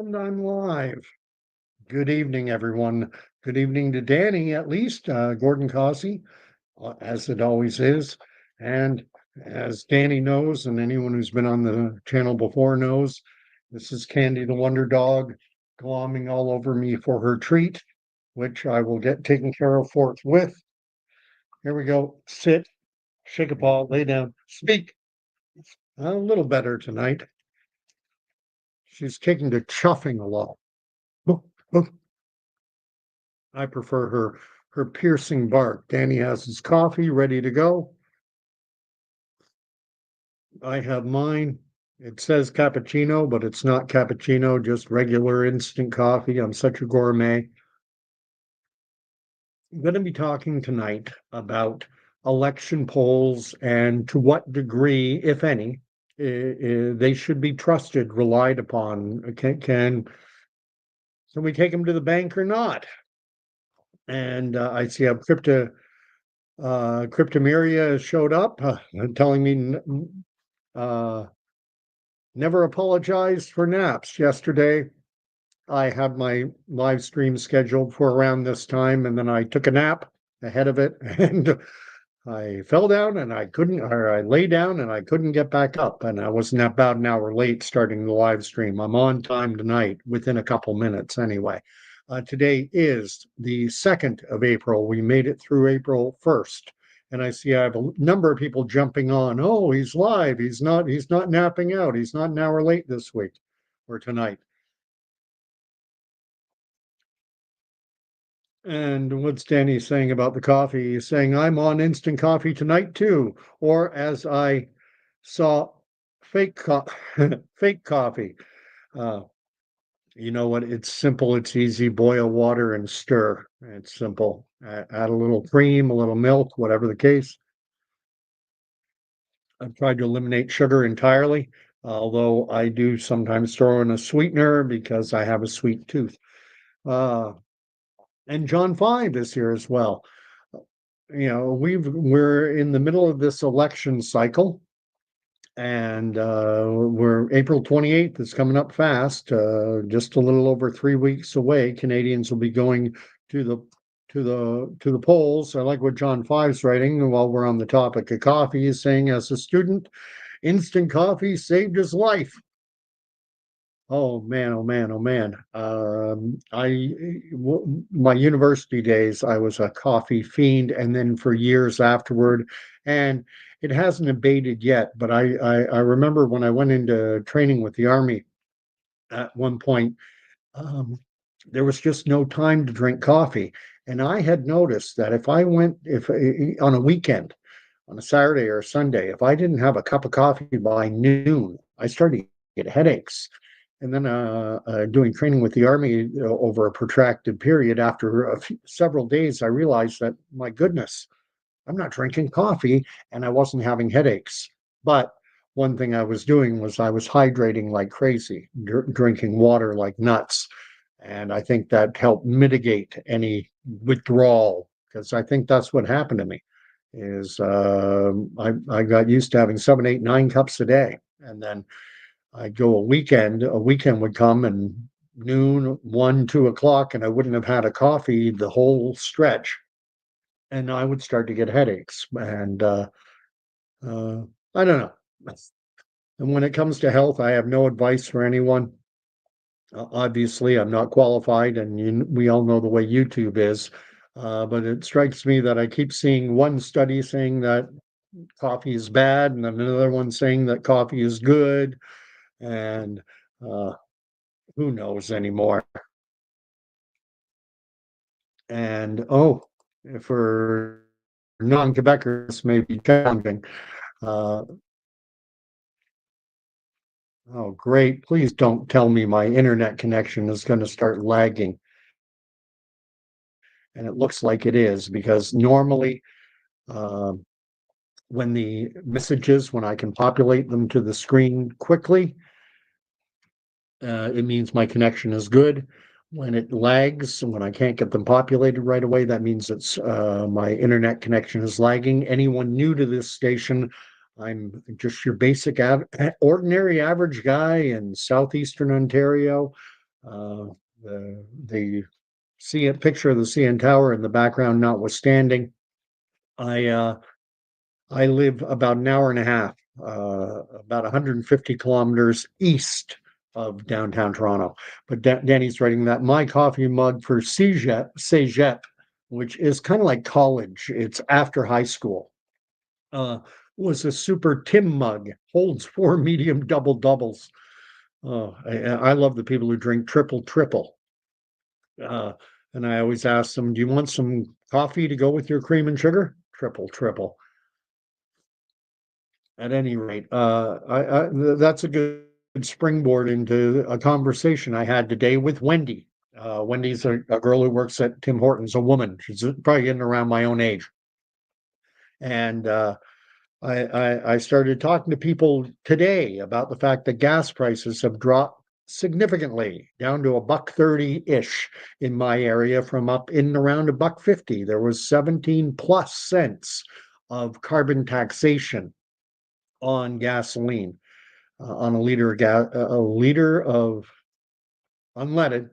And I'm live. Good evening, everyone. Good evening to Danny, at least, Gordon Causey, as it always is. And as Danny knows, and anyone who's been on the channel before knows, this is Candy the Wonder Dog glomming all over me for her treat, which I will get taken care of forthwith. Here we go. Sit, shake a paw, lay down, speak. A little better tonight. She's taking to chuffing a lot. I prefer her piercing bark. Danny has his coffee ready to go. I have mine. It says cappuccino, but it's not cappuccino, just regular instant coffee. I'm such a gourmet. I'm going to be talking tonight about election polls and to what degree, if any, they should be trusted, relied upon. Can we take them to the bank or not? And I see a Cryptomeria showed up, telling me never apologized for naps. Yesterday, I had my live stream scheduled for around this time, and then I took a nap ahead of it, and I fell down and I couldn't, or I lay down and I couldn't get back up, and I was about an hour late starting the live stream. I'm on time tonight, within a couple minutes anyway. Today is the 2nd of April. We made it through April 1st. And I see I have a number of people jumping on. Oh, he's live. He's not napping out. He's not an hour late this week or tonight. And what's Danny saying about the coffee? He's saying, I'm on instant coffee tonight too. Or as I saw, fake, fake coffee. Uh, You know what? It's simple, it's easy. Boil water and stir. It's simple. Add a little cream, a little milk, whatever the case. I've tried to eliminate sugar entirely, although I do sometimes throw in a sweetener because I have a sweet tooth. Uh, and John 5 is here as well. We're in the middle of this election cycle, and we're April 28th is coming up fast, just a little over 3 weeks away. Canadians will be going to the polls. I like what John 5's writing while we're on the topic of coffee. He's saying, as a student, instant coffee saved his life. Oh man, oh man, oh man. My university days, I was a coffee fiend, and then for years afterward, and it hasn't abated yet. But I remember when I went into training with the Army at one point, um, there was just no time to drink coffee. And I had noticed that if on a weekend, on a Saturday or a Sunday, if I didn't have a cup of coffee by noon, I started to get headaches. And then doing training with the Army over a protracted period, after several days, I realized that, my goodness, I'm not drinking coffee, and I wasn't having headaches. But one thing I was doing was I was hydrating like crazy, drinking water like nuts. And I think that helped mitigate any withdrawal, because I think that's what happened to me is I got used to having 7, 8, 9 cups a day. And then I'd go a weekend would come, and noon, 1, 2 o'clock, and I wouldn't have had a coffee the whole stretch. And I would start to get headaches. And uh, I don't know. And when it comes to health, I have no advice for anyone. Obviously, I'm not qualified, and we all know the way YouTube is. But it strikes me that I keep seeing one study saying that coffee is bad, and another one saying that coffee is good. And who knows anymore? And for non-Quebecers, may be challenging. Uh, oh, great. Please don't tell me my internet connection is going to start lagging. And it looks like it is, because normally when when I can populate them to the screen quickly, it means my connection is good. When it lags, when I can't get them populated right away, that means it's my internet connection is lagging. Anyone new to this station, I'm just your basic ordinary average guy in southeastern Ontario. Uh, the picture of the CN Tower in the background notwithstanding, I uh, I live about an hour and a half, about 150 kilometers east of downtown Toronto. But Danny's writing that my coffee mug for Cégep, which is kind of like college, it's after high school, uh, was a super Tim mug, holds four medium double doubles. Oh, I love the people who drink triple triple. Uh, and I always ask them, do you want some coffee to go with your cream and sugar? Triple triple. At any rate, that's a good springboard into a conversation I had today with Wendy. Wendy's a girl who works at Tim Hortons, a woman. She's probably getting around my own age. And I started talking to people today about the fact that gas prices have dropped significantly down to a buck 30 ish in my area from up in around a buck 50. There was 17 plus cents of carbon taxation on gasoline, on a liter of gas, a liter of unleaded.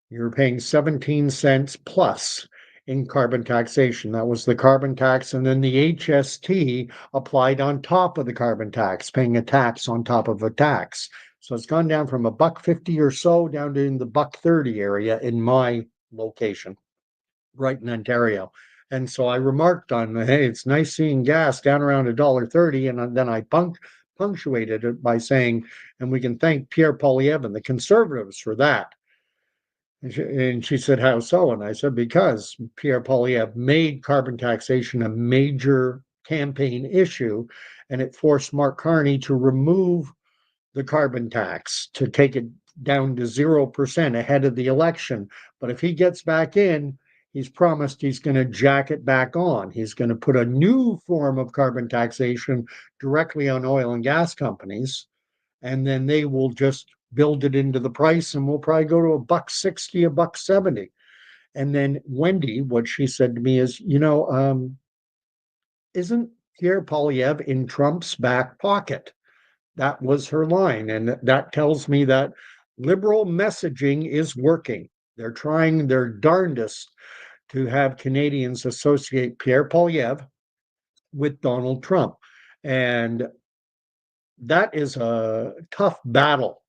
You're paying 17 cents plus in carbon taxation. That was the carbon tax, and then the HST applied on top of the carbon tax, paying a tax on top of a tax. So it's gone down from a buck 50 or so down to in the buck 30 area in my location, right in Ontario. And so I remarked on, hey, it's nice seeing gas down around $1.30. And then I punctuated it by saying, and we can thank Pierre Poilievre and the Conservatives for that. And she said, how so? And I said, because Pierre Poilievre made carbon taxation a major campaign issue, and it forced Mark Carney to remove the carbon tax, to take it down to 0% ahead of the election. But if he gets back in, he's promised he's going to jack it back on. He's going to put a new form of carbon taxation directly on oil and gas companies, and then they will just build it into the price, and we'll probably go to a buck 60, a buck 70. And then Wendy, what she said to me is, isn't Pierre Poilievre in Trump's back pocket? That was her line. And that tells me that liberal messaging is working. They're trying their darndest to have Canadians associate Pierre Poilievre with Donald Trump. And that is a tough battle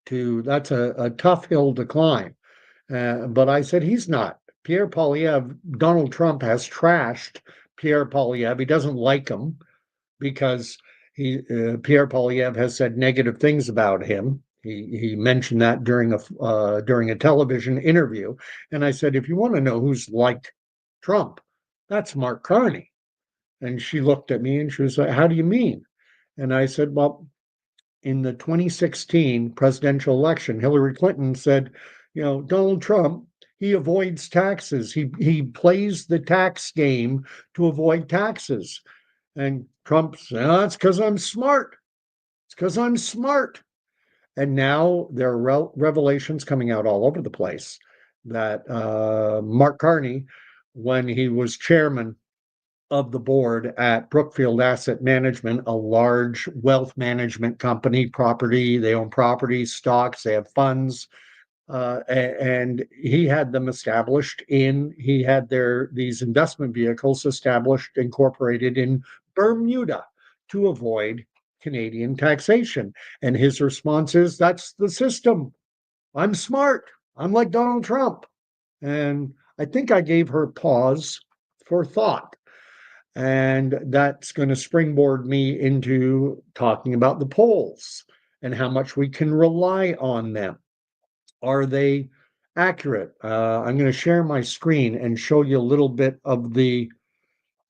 that's a tough hill to climb. But I said, he's not. Pierre Poilievre, Donald Trump has trashed Pierre Poilievre. He doesn't like him because Pierre Poilievre has said negative things about him. He mentioned that during a television interview, and I said, if you want to know who's like Trump, that's Mark Carney. And she looked at me and she was like, "How do you mean?" And I said, "Well, in the 2016 presidential election, Hillary Clinton said, Donald Trump, he avoids taxes. He plays the tax game to avoid taxes." And Trump said, "Oh, it's because I'm smart. It's because I'm smart." And now there are revelations coming out all over the place that Mark Carney, when he was chairman of the board at Brookfield Asset Management, a large wealth management company, they own property, stocks, they have funds. And he had them he had these investment vehicles incorporated in Bermuda to avoid Canadian taxation. And his response is, that's the system. I'm smart. I'm like Donald Trump. And I think I gave her pause for thought. And that's going to springboard me into talking about the polls and how much we can rely on them. Are they accurate? I'm going to share my screen and show you a little bit of the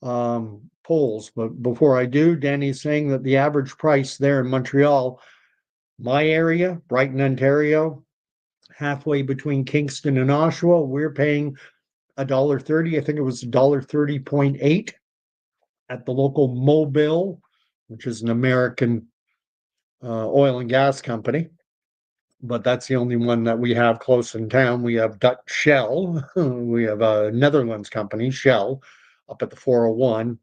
polls. But before I do, Danny's saying that the average price there in Montreal, my area, Brighton, Ontario, halfway between Kingston and Oshawa, we're paying $1.30. I think it was $1.30.8 at the local Mobil, which is an American oil and gas company. But that's the only one that we have close in town. We have Dutch Shell. We have a Netherlands company, Shell, up at the 401.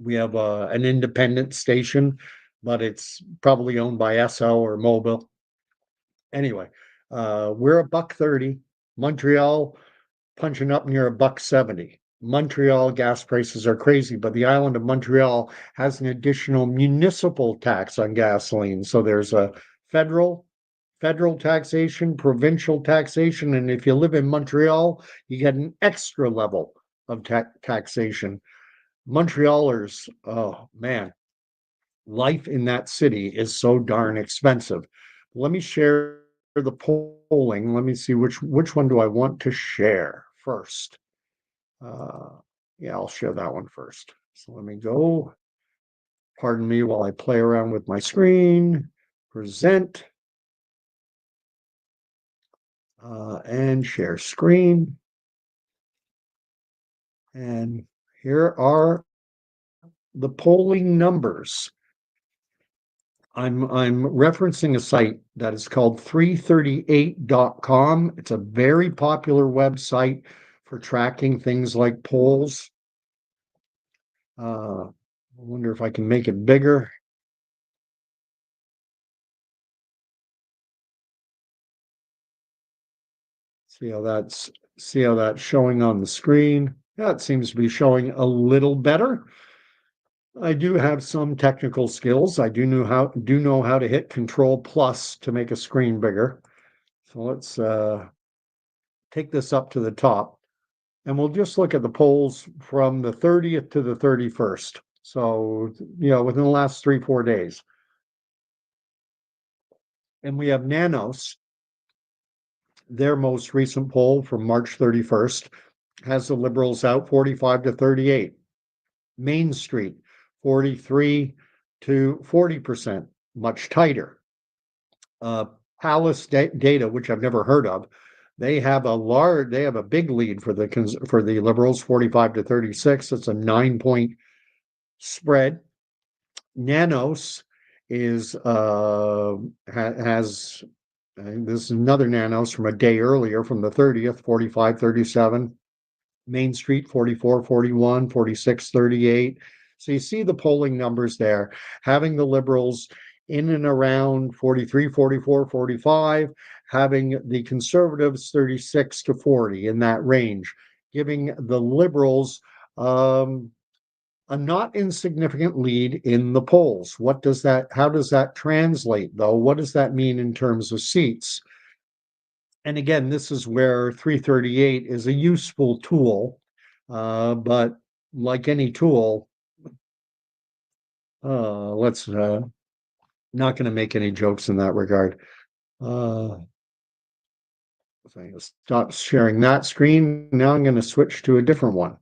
We have an independent station, but it's probably owned by SO or Mobil. Anyway, We're $1.30. Montreal punching up near $1.70. Montreal gas prices are crazy, but the island of Montreal has an additional municipal tax on gasoline. So there's a federal taxation, provincial taxation, and if you live in Montreal, you get an extra level of taxation. Montrealers, oh man, life in that city is so darn expensive. Let me share the polling. Let me see which one do I want to share first. Uh, yeah, I'll share that one first. So let me go. Pardon me while I play around with my screen. Present and share screen. And here are the polling numbers. I'm referencing a site that is called 338.com. It's a very popular website for tracking things like polls. I wonder if I can make it bigger. See how that's showing on the screen. That seems to be showing a little better. I do have some technical skills. I do know how to hit Control Plus to make a screen bigger. So let's take this up to the top, and we'll just look at the polls from the 30th to the 31st. So, within the last 3-4 days. And we have Nanos, their most recent poll from March 31st has the Liberals out 45 to 38. Main Street, 43 to 40%, much tighter. Palace Data, which I've never heard of, they have a big lead for the Liberals, 45 to 36. It's a 9-point spread. Nanos is has this is another Nanos from a day earlier, from the 30th, 45 37. Main Street, 44 41, 46 38. So you see the polling numbers there, having the Liberals in and around 43 44 45, having the Conservatives 36 to 40, in that range, giving the Liberals a not insignificant lead in the polls. How does that translate, though? What does that mean in terms of seats? And again, this is where 338 is a useful tool, but like any tool, let's not going to make any jokes in that regard. So I'm going to stop sharing that screen. Now I'm going to switch to a different one.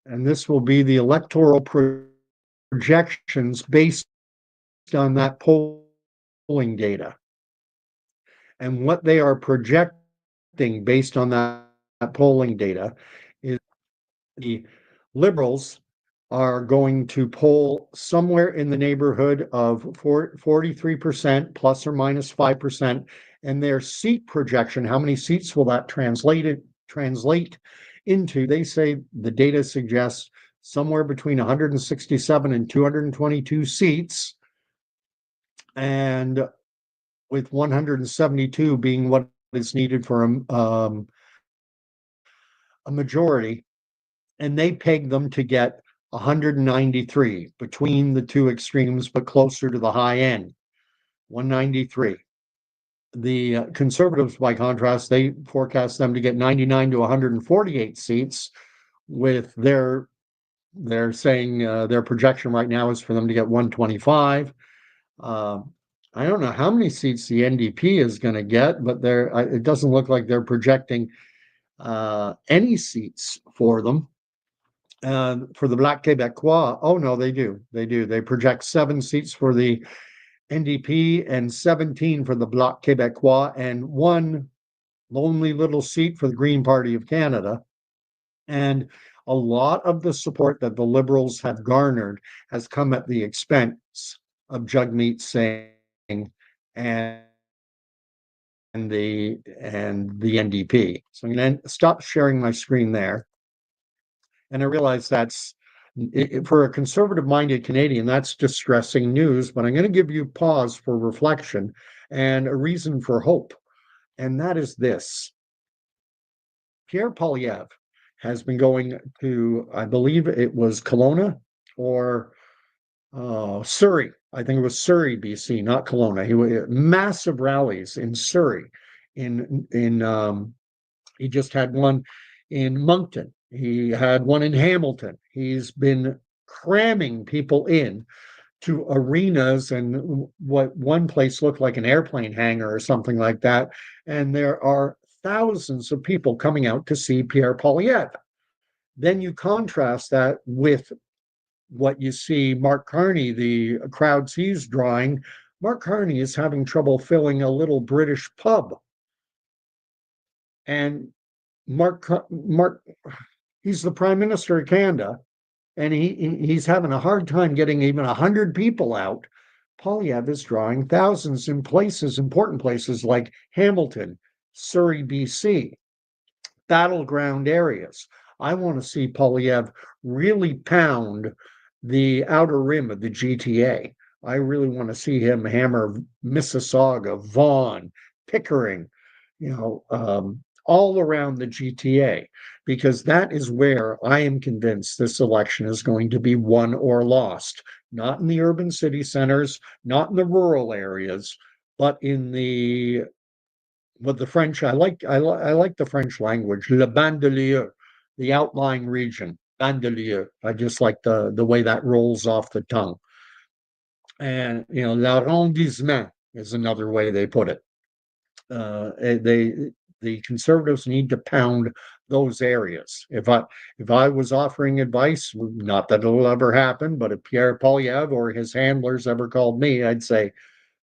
And this will be the electoral projections based on that polling data. And what they are projecting based on that polling data is the Liberals are going to poll somewhere in the neighborhood of 43% plus or minus 5%. And their seat projection, how many seats will that translate into? They say the data suggests somewhere between 167 and 222 seats, and with 172 being what is needed for a majority, and they peg them to get 193 between the two extremes, but closer to the high end, 193. The Conservatives, by contrast, they forecast them to get 99 to 148 seats, with they're saying their projection right now is for them to get 125. I don't know how many seats the NDP is going to get, but it doesn't look like they're projecting any seats for them. For the Bloc Québécois, oh no, they do. They project 7 seats for the NDP and 17 for the Bloc Québécois, and 1 lonely little seat for the Green Party of Canada. And a lot of the support that the Liberals have garnered has come at the expense of Jagmeet Singh and the NDP. So I'm going to stop sharing my screen there. And I realize that's for a conservative-minded Canadian, that's distressing news. But I'm going to give you pause for reflection and a reason for hope, and that is this: Pierre Poilievre has been going to, I believe it was Kelowna or Surrey. I think it was Surrey, BC, not Kelowna. Massive rallies in Surrey. He just had one in Moncton. He had one in Hamilton. He's been cramming people in to arenas and what one place looked like an airplane hangar or something like that. And there are thousands of people coming out to see Pierre Poilievre. Then you contrast that with what you see Mark Carney, the crowds he's drawing. Mark Carney is having trouble filling a little British pub. And Mark, he's the Prime Minister of Canada, and he's having a hard time getting even 100 people out. Poilievre is drawing thousands in places, important places like Hamilton, Surrey, BC, battleground areas. I want to see Poilievre really pound the outer rim of the GTA. I really want to see him hammer Mississauga, Vaughan, Pickering, all around the GTA, because that is where I am convinced this election is going to be won or lost. Not in the urban city centers, not in the rural areas, but in the what the French. I like the French language, le banlieue, the outlying region, banlieue. I just like the way that rolls off the tongue. And l'arrondissement is another way they put it. The conservatives need to pound those areas. If I was offering advice, not that it'll ever happen, but if Pierre Poilievre or his handlers ever called me, I'd say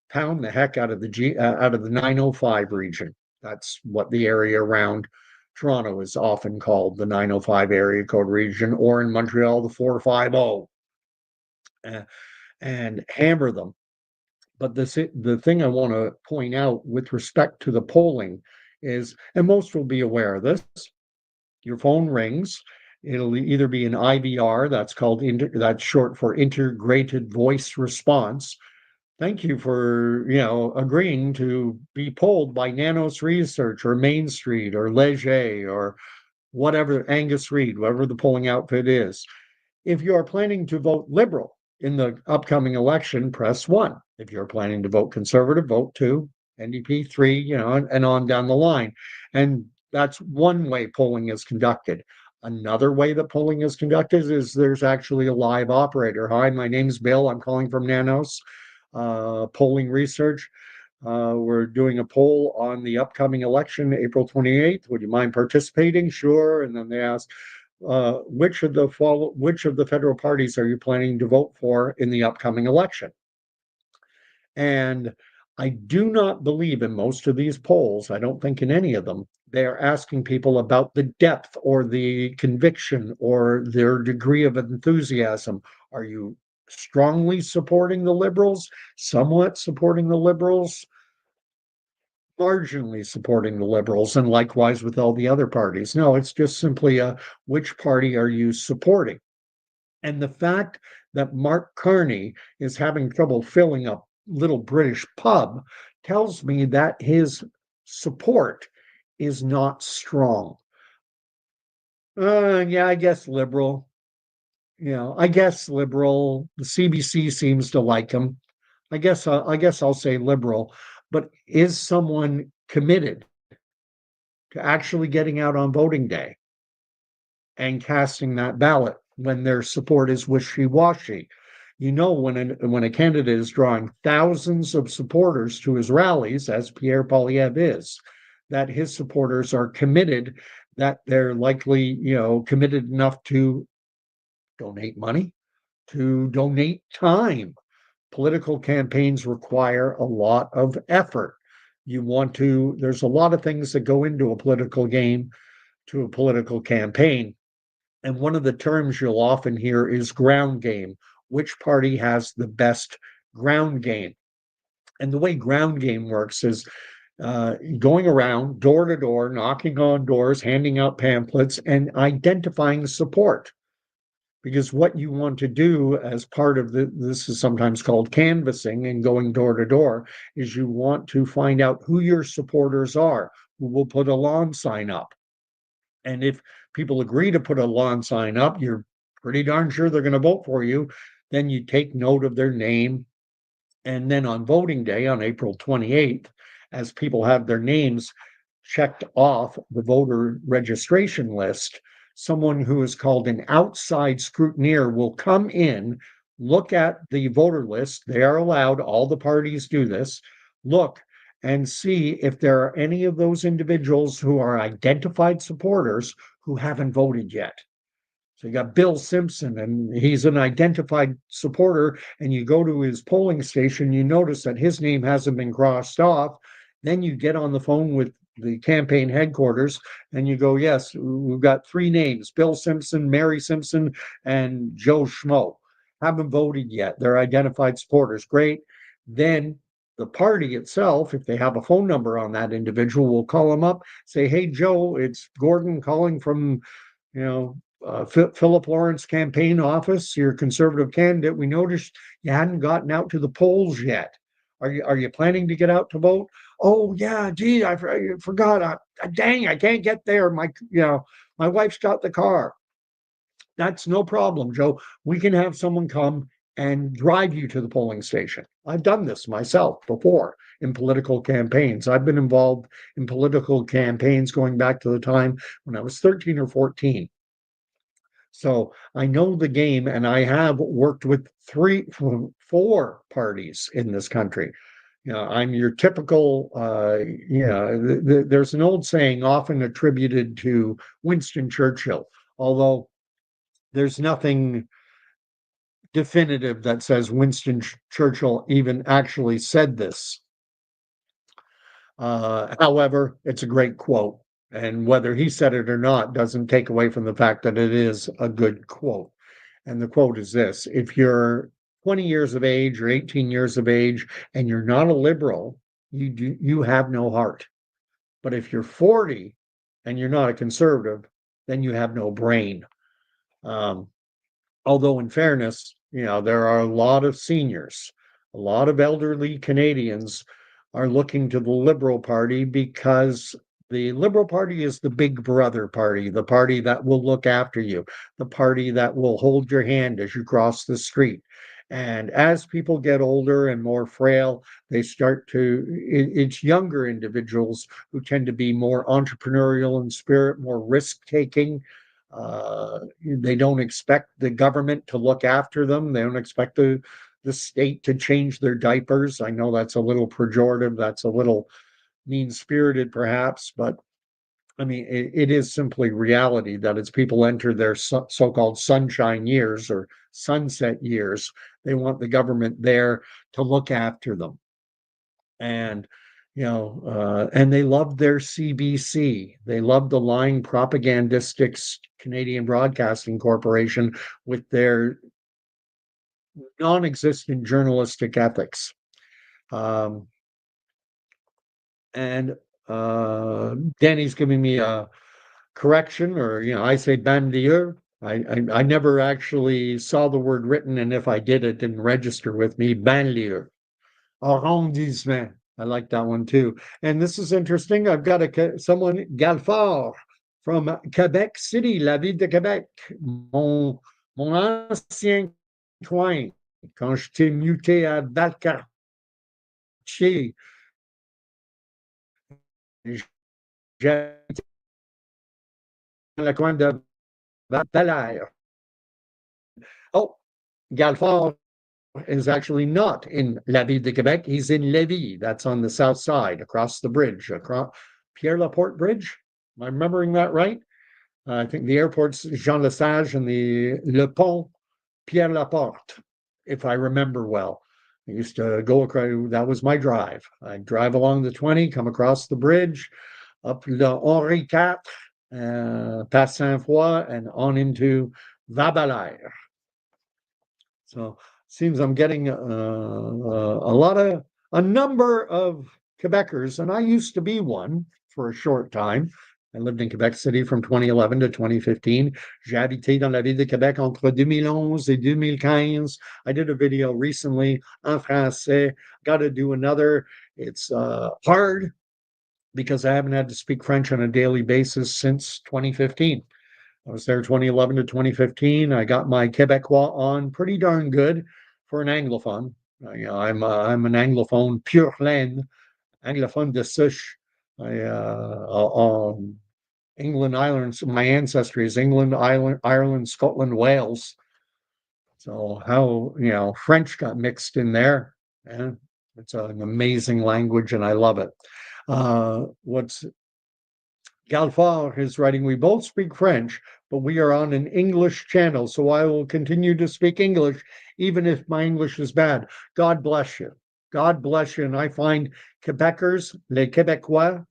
pound the heck out of the 905 region. That's what the area around Toronto is often called, the 905 area code region, or in Montreal, the 450, and hammer them. But the thing I want to point out with respect to the polling is, and most will be aware of this, your phone rings. It'll either be an IVR, that's short for integrated voice response. Thank you for agreeing to be polled by Nanos Research or Main Street or Leger or whatever, Angus Reid, whatever the polling outfit is. If you are planning to vote Liberal in the upcoming election, press 1. If you're planning to vote Conservative, vote 2, NDP 3, and on down the line. And that's one way polling is conducted. Another way that polling is conducted is there's actually a live operator. Hi, my name's Bill. I'm calling from Nanos Polling Research. We're doing a poll on the upcoming election, April 28th. Would you mind participating? Sure. And then they ask, which of the federal parties are you planning to vote for in the upcoming election? And I do not believe in most of these polls, I don't think in any of them, they're asking people about the depth or the conviction or their degree of enthusiasm. Are you strongly supporting the Liberals, somewhat supporting the Liberals, marginally supporting the Liberals, and likewise with all the other parties? No, it's just simply which party are you supporting? And the fact that Mark Carney is having trouble filling a little British pub tells me that his support is not strong. Yeah, I guess Liberal. I guess Liberal. The CBC seems to like him. I guess I'll say Liberal. But is someone committed to actually getting out on voting day and casting that ballot when their support is wishy-washy? When a candidate is drawing thousands of supporters to his rallies, as Pierre Poilievre is, that his supporters are committed, that they're likely, committed enough to donate money, to donate time. Political campaigns require a lot of effort. There's a lot of things that go into a political game, to a political campaign. And one of the terms you'll often hear is ground game. Which party has the best ground game? And the way ground game works is going around door to door, knocking on doors, handing out pamphlets, and identifying support. because what you want to do as part of this is sometimes called canvassing and going door to door, is you want to find out who your supporters are, who will put a lawn sign up. And if people agree to put a lawn sign up, you're pretty darn sure they're going to vote for you. Then you take note of their name. And then on voting day, on April 28th, as people have their names checked off the voter registration list, someone who is called an outside scrutineer will come in, look at the voter list. They are allowed, all the parties do this, look and see if there are any of those individuals who are identified supporters who haven't voted yet. So you got Bill Simpson, and he's an identified supporter, and you go to his polling station, you notice that his name hasn't been crossed off. Then you get on the phone with the campaign headquarters and you go, yes, we've got three names, Bill Simpson, Mary Simpson, and Joe Schmo. Haven't voted yet. They're identified supporters. Great. Then the party itself, if they have a phone number on that individual, will call them up, say, hey, Joe, it's Gordon calling from, you know, Philip Lawrence campaign office, your conservative candidate. We noticed you hadn't gotten out to the polls yet. Are you planning to get out to vote? Oh yeah, gee, I forgot. Dang, I can't get there. My wife's got the car. That's no problem, Joe. We can have someone come and drive you to the polling station. I've done this myself before in political campaigns. I've been involved in political campaigns going back to the time when I was 13 or 14. So I know the game, and I have worked with four parties in this country. I'm your typical, there's an old saying often attributed to Winston Churchill, although there's nothing definitive that says Winston Churchill even actually said this. However, it's a great quote. And whether he said it or not doesn't take away from the fact that it is a good quote. And the quote is this: if you're 20 years of age or 18 years of age and you're not a liberal, you have no heart. But if you're 40 and you're not a conservative, then you have no brain. Um, Although in fairness, there are a lot of seniors, a lot of elderly Canadians are looking to the Liberal Party because the Liberal Party is the big brother party, the party that will look after you, the party that will hold your hand as you cross the street. And as people get older and more frail, it's younger individuals who tend to be more entrepreneurial in spirit, more risk taking. They don't expect the government to look after them. They don't expect the state to change their diapers. I know that's a little pejorative. That's a little mean spirited, perhaps, but I mean, it is simply reality that as people enter their so-called sunshine years or sunset years, they want the government there to look after them. And and they love their CBC. They love the lying propagandistic Canadian Broadcasting Corporation with their non-existent journalistic ethics. Um, and Danny's giving me a correction, or I say banlieue. I never actually saw the word written, and if I did, it didn't register with me. Banlieue. Arrondissement. I like that one too. And this is interesting. I've got someone, Galfard, from Quebec City, la ville de Québec. Mon ancien coin, quand j'étais muté à Valcartier, j'habitais dans le coin de Val-Valaire. Oh, Galfard is actually not in La Ville de Quebec. He's in Lévis. That's on the south side, across the bridge, across Pierre Laporte Bridge. Am I remembering that right? I think the airport's Jean Lesage and the Le Pont Pierre Laporte, if I remember well. I used to go across, that was my drive. I'd drive along the 20, come across the bridge, up the Henri IV, past Saint-Foy, and on into Val-Valaire. So seems I'm getting a number of Quebecers, and I used to be one for a short time. I lived in Quebec City from 2011 to 2015. J'ai habité dans la ville de Québec entre 2011 et 2015. I did a video recently en français. Got to do another. It's hard because I haven't had to speak French on a daily basis since 2015. I was there 2011 to 2015. I got my Quebecois on pretty darn good for an Anglophone. I'm an Anglophone pure laine, Anglophone de souche. On England, Ireland. So my ancestry is England, Ireland, Scotland, Wales. So how French got mixed in there, and it's an amazing language, and I love it. What's Galfard is writing, we both speak French, but we are on an English channel, so I will continue to speak English, even if my English is bad. God bless you. God bless you. And I find Quebecers, les Québécois,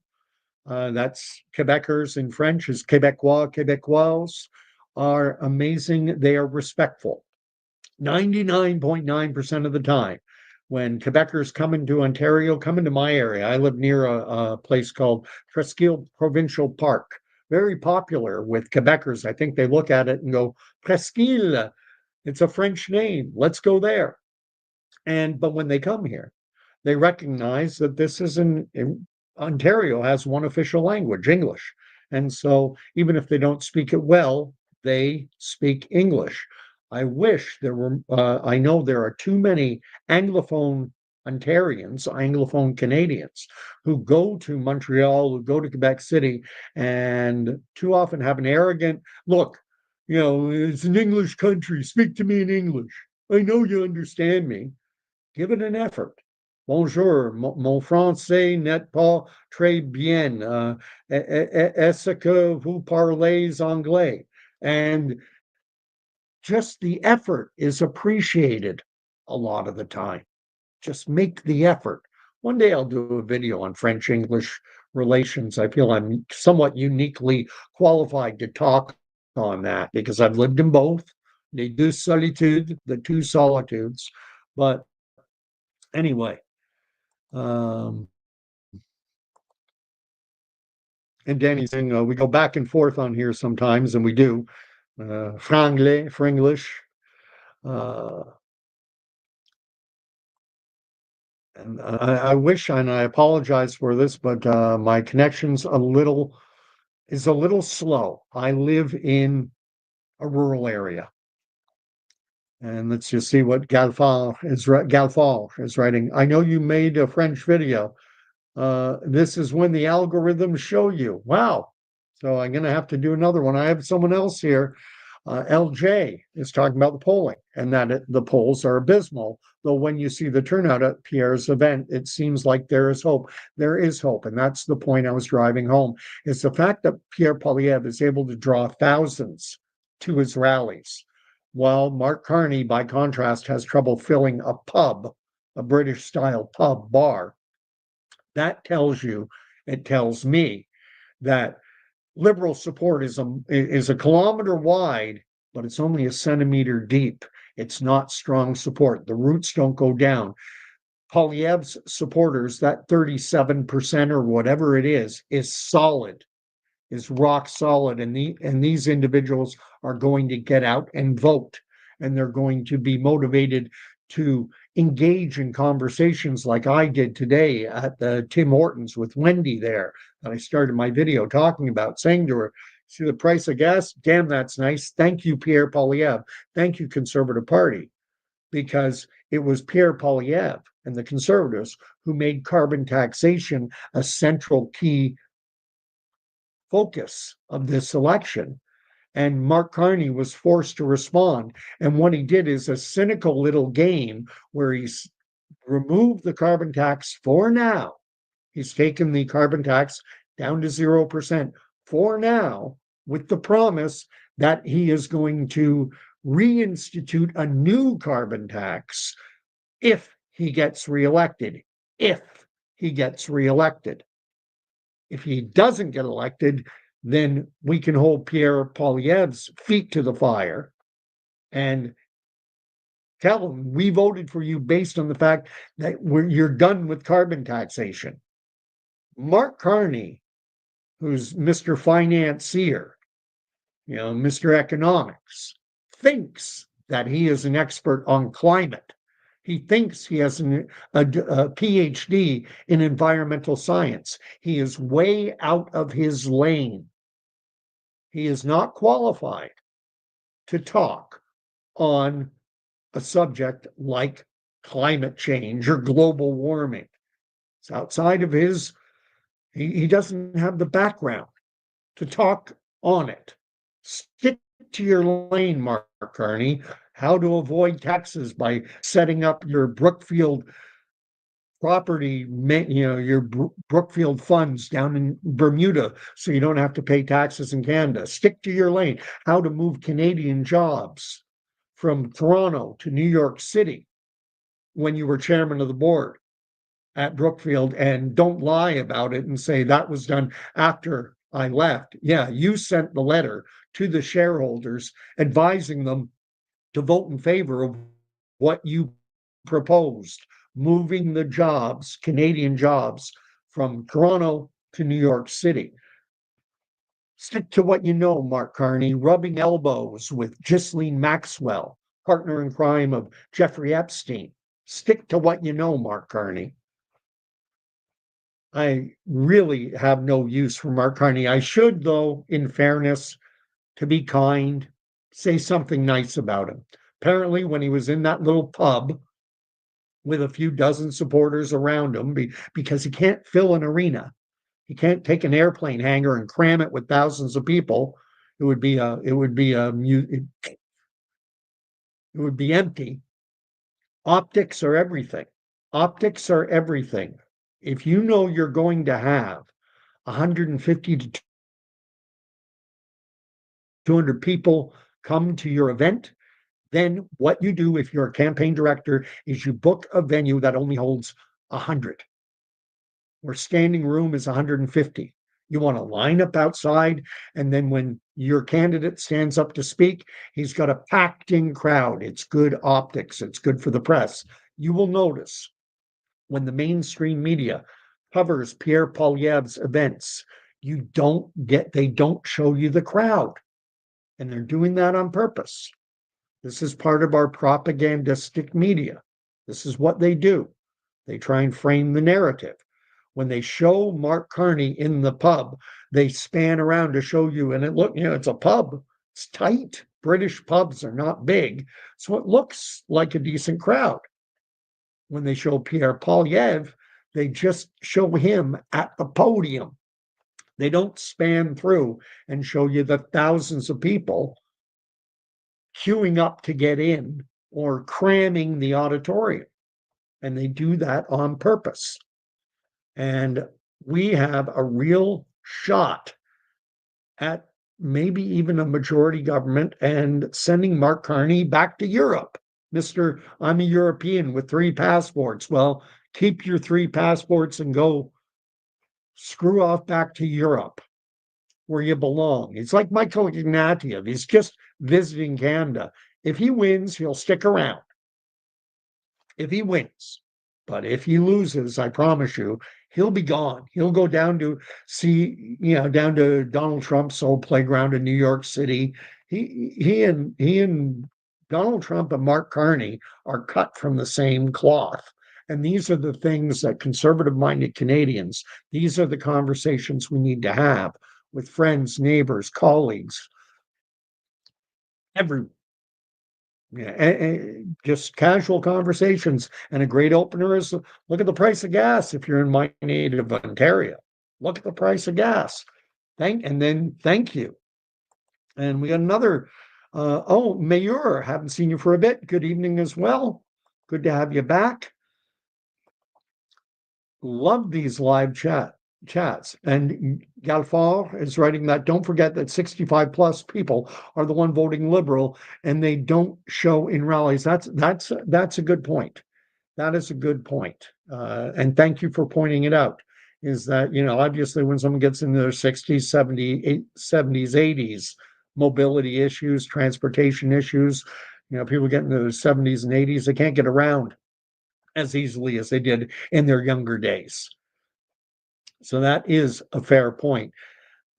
that's Quebecers in French is Québécois, Québécoises, are amazing. They are respectful. 99.9% of the time, when Quebecers come into Ontario, come into my area. I live near a place called Presqu'île Provincial Park, very popular with Quebecers. I think they look at it and go, Presqu'île, it's a French name. Let's go there. But when they come here, they recognize that this is Ontario has one official language, English. And so even if they don't speak it well, they speak English. I wish there were, I know there are too many Anglophone Ontarians, Anglophone Canadians who go to Montreal, who go to Quebec City, and too often have an arrogant look. It's an English country. Speak to me in English. I know you understand me. Give it an effort. Bonjour, mon français n'est pas très bien. Est-ce que vous parlez anglais? And just the effort is appreciated a lot of the time. Just make the effort. One day I'll do a video on French-English relations. I feel I'm somewhat uniquely qualified to talk on that because I've lived in both. Les deux solitudes, the two solitudes. But anyway, and Danny's saying we go back and forth on here sometimes, and we do. Franglais, Fringlish. And I wish, and I apologize for this, but my connection's is a little slow. I live in a rural area. And let's just see what Galfal is writing. I know you made a French video. This is when the algorithms show you. Wow. So I'm going to have to do another one. I have someone else here. LJ is talking about the polling and that the polls are abysmal. Though when you see the turnout at Pierre's event, it seems like there is hope. There is hope. And that's the point I was driving home. It's the fact that Pierre Poilievre is able to draw thousands to his rallies, while Mark Carney, by contrast, has trouble filling a pub, a British-style pub bar. That tells me that liberal support is a kilometer wide, but it's only a centimeter deep. It's not strong support. The roots don't go down. Poilievre's supporters, that 37% or whatever it is solid, is rock solid. And these individuals are going to get out and vote, and they're going to be motivated to engage in conversations like I did today at the Tim Hortons with Wendy there that I started my video talking about, saying to her, see the price of gas? Damn, that's nice. Thank you, Pierre Poilievre. Thank you, Conservative Party, because it was Pierre Poilievre and the Conservatives who made carbon taxation a central key focus of this election. And Mark Carney was forced to respond. And what he did is a cynical little game where he's removed the carbon tax for now. He's taken the carbon tax down to 0% for now, with the promise that he is going to reinstitute a new carbon tax if he gets reelected. If he gets reelected. If he doesn't get elected, then we can hold Pierre Poilievre's feet to the fire and tell him we voted for you based on the fact that you're done with carbon taxation. Mark Carney who's Mr. Financier, Mr. Economics, thinks that he is an expert on climate. He thinks he has a PhD in environmental science. He is way out of his lane. He is not qualified to talk on a subject like climate change or global warming. It's outside of he doesn't have the background to talk on it. Stick to your lane, Mark Carney. How to avoid taxes by setting up your Brookfield property, your Brookfield funds down in Bermuda so you don't have to pay taxes in Canada. Stick to your lane. How to move Canadian jobs from Toronto to New York City when you were chairman of the board at Brookfield, and don't lie about it and say that was done after I left. Yeah, you sent the letter to the shareholders advising them to vote in favor of what you proposed, moving the jobs, Canadian jobs, from Toronto to New York City. Stick to what you know, Mark Carney, rubbing elbows with Ghislaine Maxwell, partner in crime of Jeffrey Epstein. Stick to what you know, Mark Carney. I really have no use for Mark Carney. I should, though, in fairness, to be kind, say something nice about him. Apparently, when he was in that little pub with a few dozen supporters around him, because he can't fill an arena, he can't take an airplane hangar and cram it with thousands of people. It would be empty. Optics are everything. Optics are everything. If you know you're going to have 150 to 200 people come to your event, then what you do if you're a campaign director is you book a venue that only holds 100, where standing room is 150. You want to line up outside, and then when your candidate stands up to speak, he's got a packed in crowd. It's good optics. It's good for the press. You will notice when the mainstream media covers Pierre Poilievre's events, they don't show you the crowd. And they're doing that on purpose. This is part of our propagandistic media. This is what they do. They try and frame the narrative. When they show Mark Carney in the pub, they span around to show you, and it's a pub. It's tight. British pubs are not big, so it looks like a decent crowd. When they show Pierre Poilievre, they just show him at the podium. They don't span through and show you the thousands of people queuing up to get in or cramming the auditorium. And they do that on purpose. And we have a real shot at maybe even a majority government and sending Mark Carney back to Europe. Mr. I'm a European with 3 passports. Well, keep your 3 passports and go screw off back to Europe where you belong. It's like Michael Ignatieff. He's just visiting Canada. If he wins, he'll stick around. If he wins. But if he loses, I promise you, he'll be gone. He'll go down to down to Donald Trump's old playground in New York City. He and Donald Trump and Mark Carney are cut from the same cloth. And these are the things that conservative-minded Canadians, these are the conversations we need to have with friends, neighbors, colleagues, everyone. Yeah, just casual conversations. And a great opener is look at the price of gas if you're in my native Ontario. Look at the price of gas. Thank you. And we got another. Mayor, haven't seen you for a bit. Good evening as well. Good to have you back. Love these live chats. And Galfard is writing that don't forget that 65 plus people are the one voting Liberal and they don't show in rallies. That's a good point. That is a good point. And thank you for pointing it out. Is that, obviously when someone gets into their 60s, 70s, 80s, mobility issues, transportation issues, people get into their 70s and 80s, they can't get around as easily as they did in their younger days. So that is a fair point.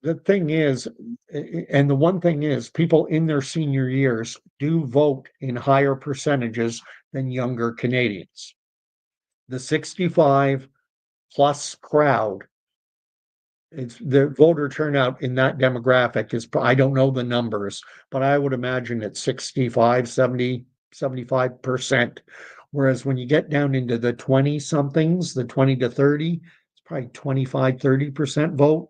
the thing is, and the one thing is, people in their senior years do vote in higher percentages than younger Canadians. The 65 plus crowd, it's the voter turnout in that demographic is, I don't know the numbers, but I would imagine it's 65, 70, 75%. Whereas when you get down into the 20 somethings, the 20 to 30, it's probably 25, 30% vote.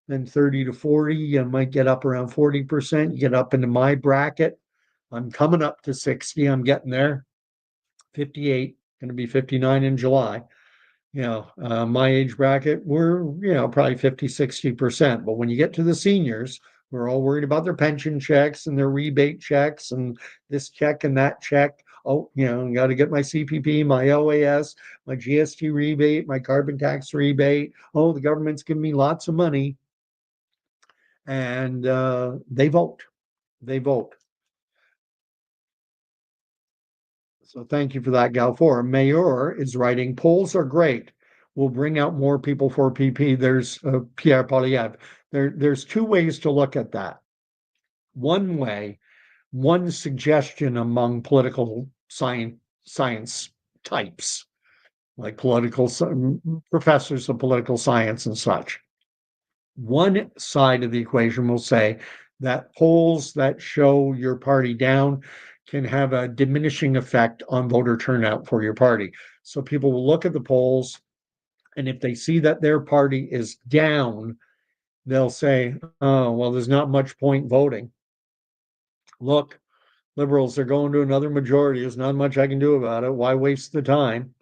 Then 30 to 40, you might get up around 40%. You get up into my bracket. I'm coming up to 60. I'm getting there. 58, going to be 59 in July. My age bracket, we're, probably 50, 60%. But when you get to the seniors, we're all worried about their pension checks and their rebate checks and this check and that check. Oh, got to get my CPP, my OAS, my GST rebate, my carbon tax rebate. Oh, the government's giving me lots of money. And they vote. They vote. So thank you for that, Galfor. Mayor is writing, polls are great. We'll bring out more people for PP. There's Pierre Polyev. There's two ways to look at that. One way, one suggestion among political science types, like professors of political science and such. One side of the equation will say that polls that show your party down can have a diminishing effect on voter turnout for your party. So people will look at the polls, and if they see that their party is down, they'll say, oh, well, there's not much point voting. Look, liberals are going to another majority. There's not much I can do about it. Why waste the time?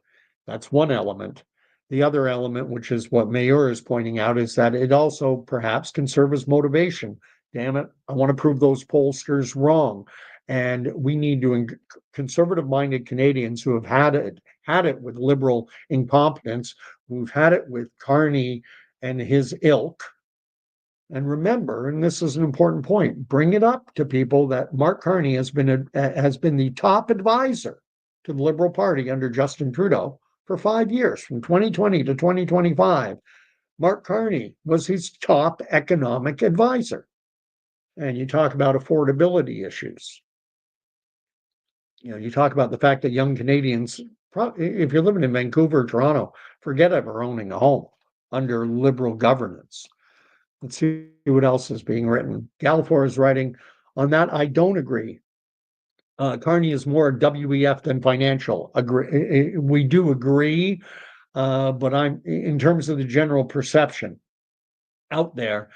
That's one element. The other element, which is what Mayor is pointing out, is that it also perhaps can serve as motivation. Damn it, I want to prove those pollsters wrong. And we need to, conservative-minded Canadians who have had it with liberal incompetence, who've had it with Carney and his ilk. And remember, and this is an important point, bring it up to people that Mark Carney has been the top advisor to the Liberal Party under Justin Trudeau for 5 years, from 2020 to 2025. Mark Carney was his top economic advisor. And you talk about affordability issues. You talk about the fact that young Canadians, if you're living in Vancouver or Toronto, forget ever owning a home under Liberal governance. Let's see what else is being written. Galfor is writing, on that, I don't agree. Carney is more WEF than financial. We do agree, but in terms of the general perception out there,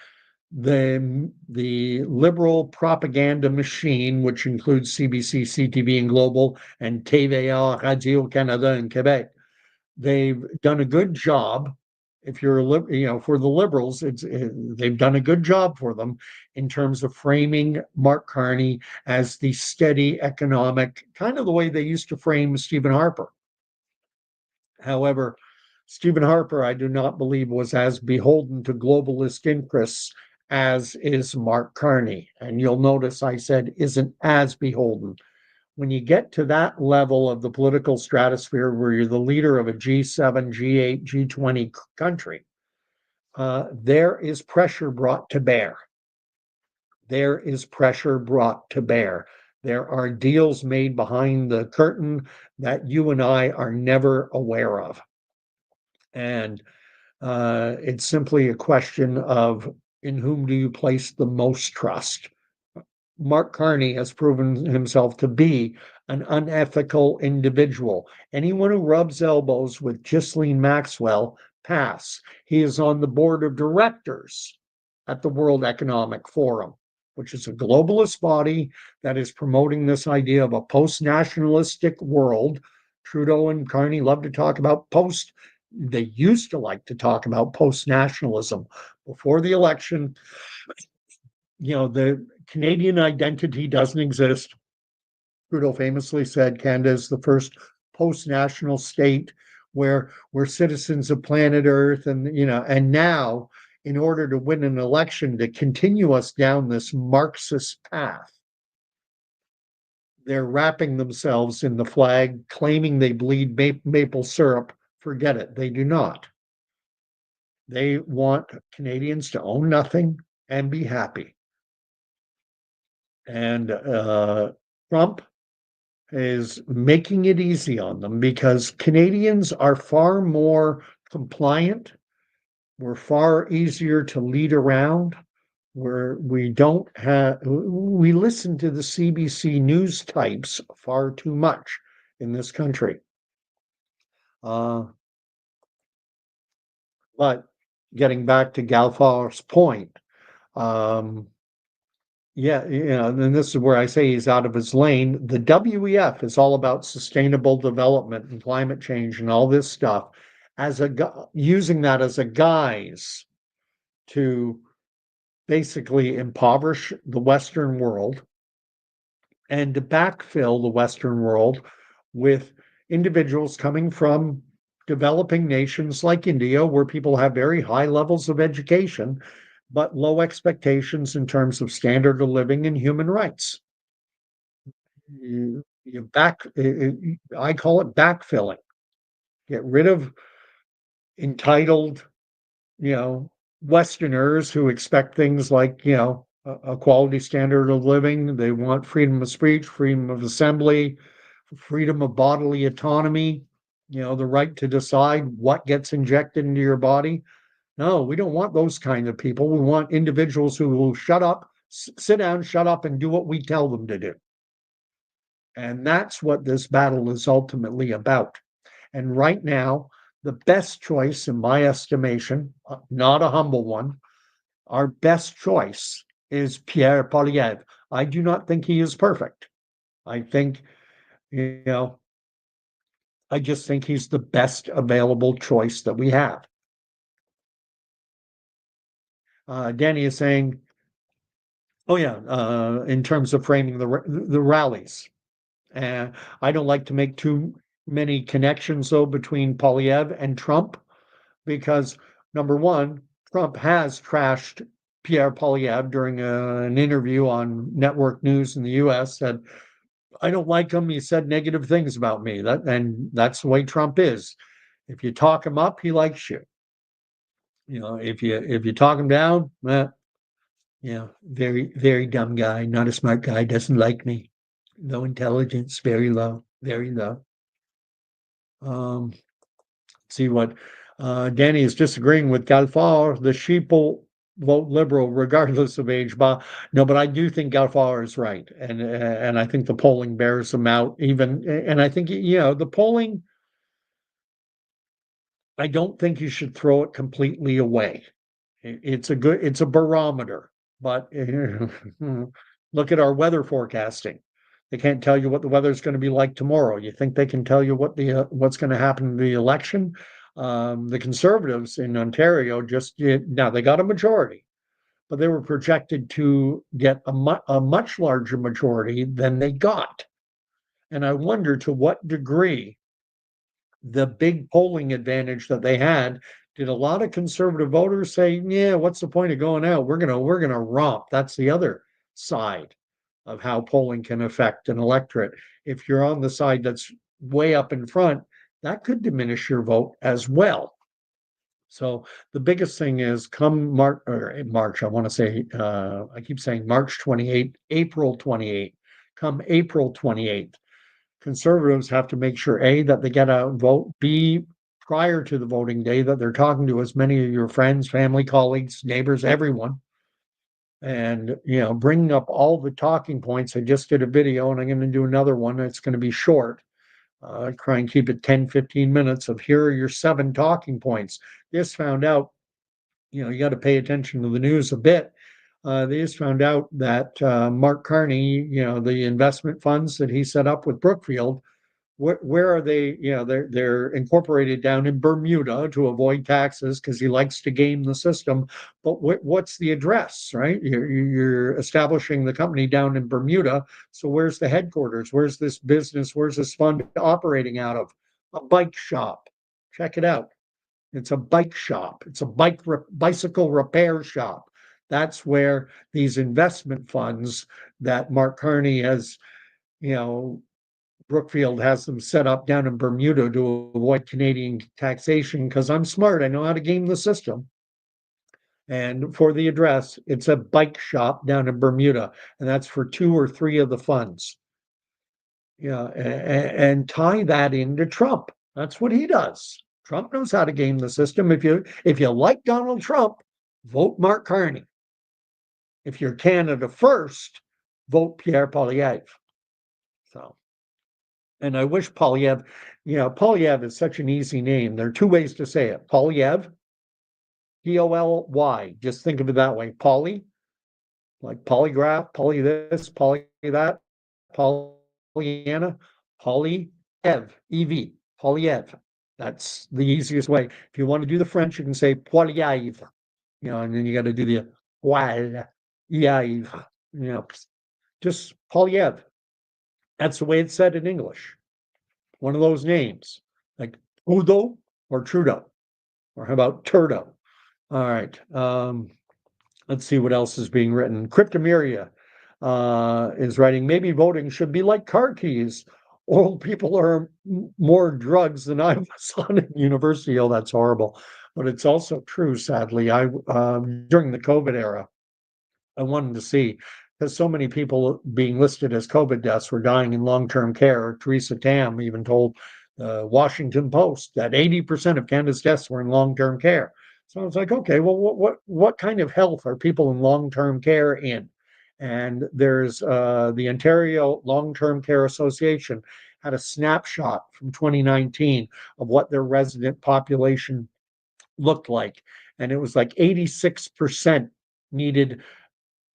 the liberal propaganda machine, which includes CBC, CTV, and Global, and TVA, Radio Canada, and Quebec, they've done a good job. If you're, for the Liberals, they've done a good job for them in terms of framing Mark Carney as the steady economic, kind of the way they used to frame Stephen Harper. However, Stephen Harper, I do not believe, was as beholden to globalist interests as is Mark Carney. And you'll notice I said isn't as beholden. When you get to that level of the political stratosphere where you're the leader of a G7, G8, G20 country, there is pressure brought to bear. There is pressure brought to bear. There are deals made behind the curtain that you and I are never aware of. And it's simply a question of in whom do you place the most trust? Mark Carney has proven himself to be an unethical individual. Anyone who rubs elbows with Ghislaine Maxwell, pass. He is on the board of directors at the World Economic Forum, which is a globalist body that is promoting this idea of a post-nationalistic world. Trudeau and Carney love to talk about they used to like to talk about post-nationalism. Before the election, the Canadian identity doesn't exist. Trudeau famously said Canada is the first post-national state where we're citizens of planet Earth, and now, in order to win an election to continue us down this Marxist path, they're wrapping themselves in the flag, claiming they bleed maple syrup. Forget it, they do not. They want Canadians to own nothing, and be happy. And Trump is making it easy on them because Canadians are far more compliant. We're far easier to lead around. We don't have, we listen to the CBC news types far too much in this country. Uh, but getting back to Galfar's point, um, yeah, and this is where I say he's out of his lane. The WEF is all about sustainable development and climate change and all this stuff as using that as a guise to basically impoverish the Western world and to backfill the Western world with individuals coming from developing nations like India, where people have very high levels of education, but low expectations in terms of standard of living and human rights. I call it backfilling. Get rid of entitled, you know, Westerners who expect things like, a quality standard of living. They want freedom of speech, freedom of assembly, freedom of bodily autonomy, the right to decide what gets injected into your body. No, we don't want those kind of people. We want individuals who will shut up, sit down, shut up, and do what we tell them to do. And that's what this battle is ultimately about. And right now, the best choice, in my estimation, not a humble one, our best choice is Pierre Poilievre. I do not think he is perfect. I think, you know, I just think he's the best available choice that we have. Danny is saying, oh yeah, in terms of framing the rallies. I don't like to make too many connections though between Poilievre and Trump because number one, Trump has trashed Pierre Poilievre during an interview on network news in the U.S. Said, "I don't like him. He said negative things about me." And that's the way Trump is. If you talk him up, he likes you. If you talk him down, very very dumb guy, not a smart guy, doesn't like me. Low intelligence, very low, very low. Um, see what Danny is disagreeing with Galfar. The sheep will vote liberal regardless of age. But no, but I do think Galfar is right, and I think the polling bears him out. Even and I think the polling. I don't think you should throw it completely away. It's a barometer, but look at our weather forecasting. They can't tell you what the weather is going to be like tomorrow. You think they can tell you what's going to happen in the election? The Conservatives in Ontario now they got a majority, but they were projected to get a much larger majority than they got. And I wonder to what degree the big polling advantage that they had, did a lot of conservative voters say, "Yeah, what's the point of going out? We're gonna romp." That's the other side of how polling can affect an electorate. If you're on the side that's way up in front, that could diminish your vote as well. So the biggest thing is come March, I want to say, I keep saying March 28th, April 28th, come April 28th, conservatives have to make sure A, that they get out and vote, B, prior to the voting day, that they're talking to as many of your friends, family, colleagues, neighbors, everyone, and bringing up all the talking points. I just did a video and I'm going to do another one. It's going to be short. Try and keep it 10, 15 minutes of here are your 7 talking points. Just found out, you got to pay attention to the news a bit. They just found out that Mark Carney, the investment funds that he set up with Brookfield, where are they? They're incorporated down in Bermuda to avoid taxes because he likes to game the system. But what's the address, right? You're establishing the company down in Bermuda. So where's the headquarters? Where's this business? Where's this fund operating out of? A bike shop. Check it out. It's a bike shop. It's a bicycle repair shop. That's where these investment funds that Mark Carney has, you know, Brookfield has them set up down in Bermuda to avoid Canadian taxation because I'm smart. I know how to game the system. And for the address, it's a bike shop down in Bermuda, and that's for 2 or 3 of the funds. Yeah, and tie that into Trump. That's what he does. Trump knows how to game the system. If you like Donald Trump, vote Mark Carney. If you're Canada first, vote Pierre Poilievre. So, and I wish Poilievre, Poilievre is such an easy name. There are two ways to say it. Poilievre, Poly. Just think of it that way. Poly, like polygraph, poly this, poly that, Pollyanna, Polyev, EV, Polyev. That's the easiest way. If you want to do the French, you can say Polyev, and then you got to do the Poiliev, just Polyev. That's the way it's said in English. One of those names, like Udo or Trudeau, or how about Turdo? All right. Let's see what else is being written. Cryptomeria is writing, maybe voting should be like car keys. Old people are more drugs than I was on in university. Oh, that's horrible. But it's also true, sadly. During the COVID era, I wanted to see, because so many people being listed as COVID deaths were dying in long-term care. Theresa Tam even told the Washington Post that 80% of Canada's deaths were in long-term care. So I was like, okay, well, what kind of health are people in long-term care in? And there's the Ontario Long-Term Care Association had a snapshot from 2019 of what their resident population looked like. And it was like 86% needed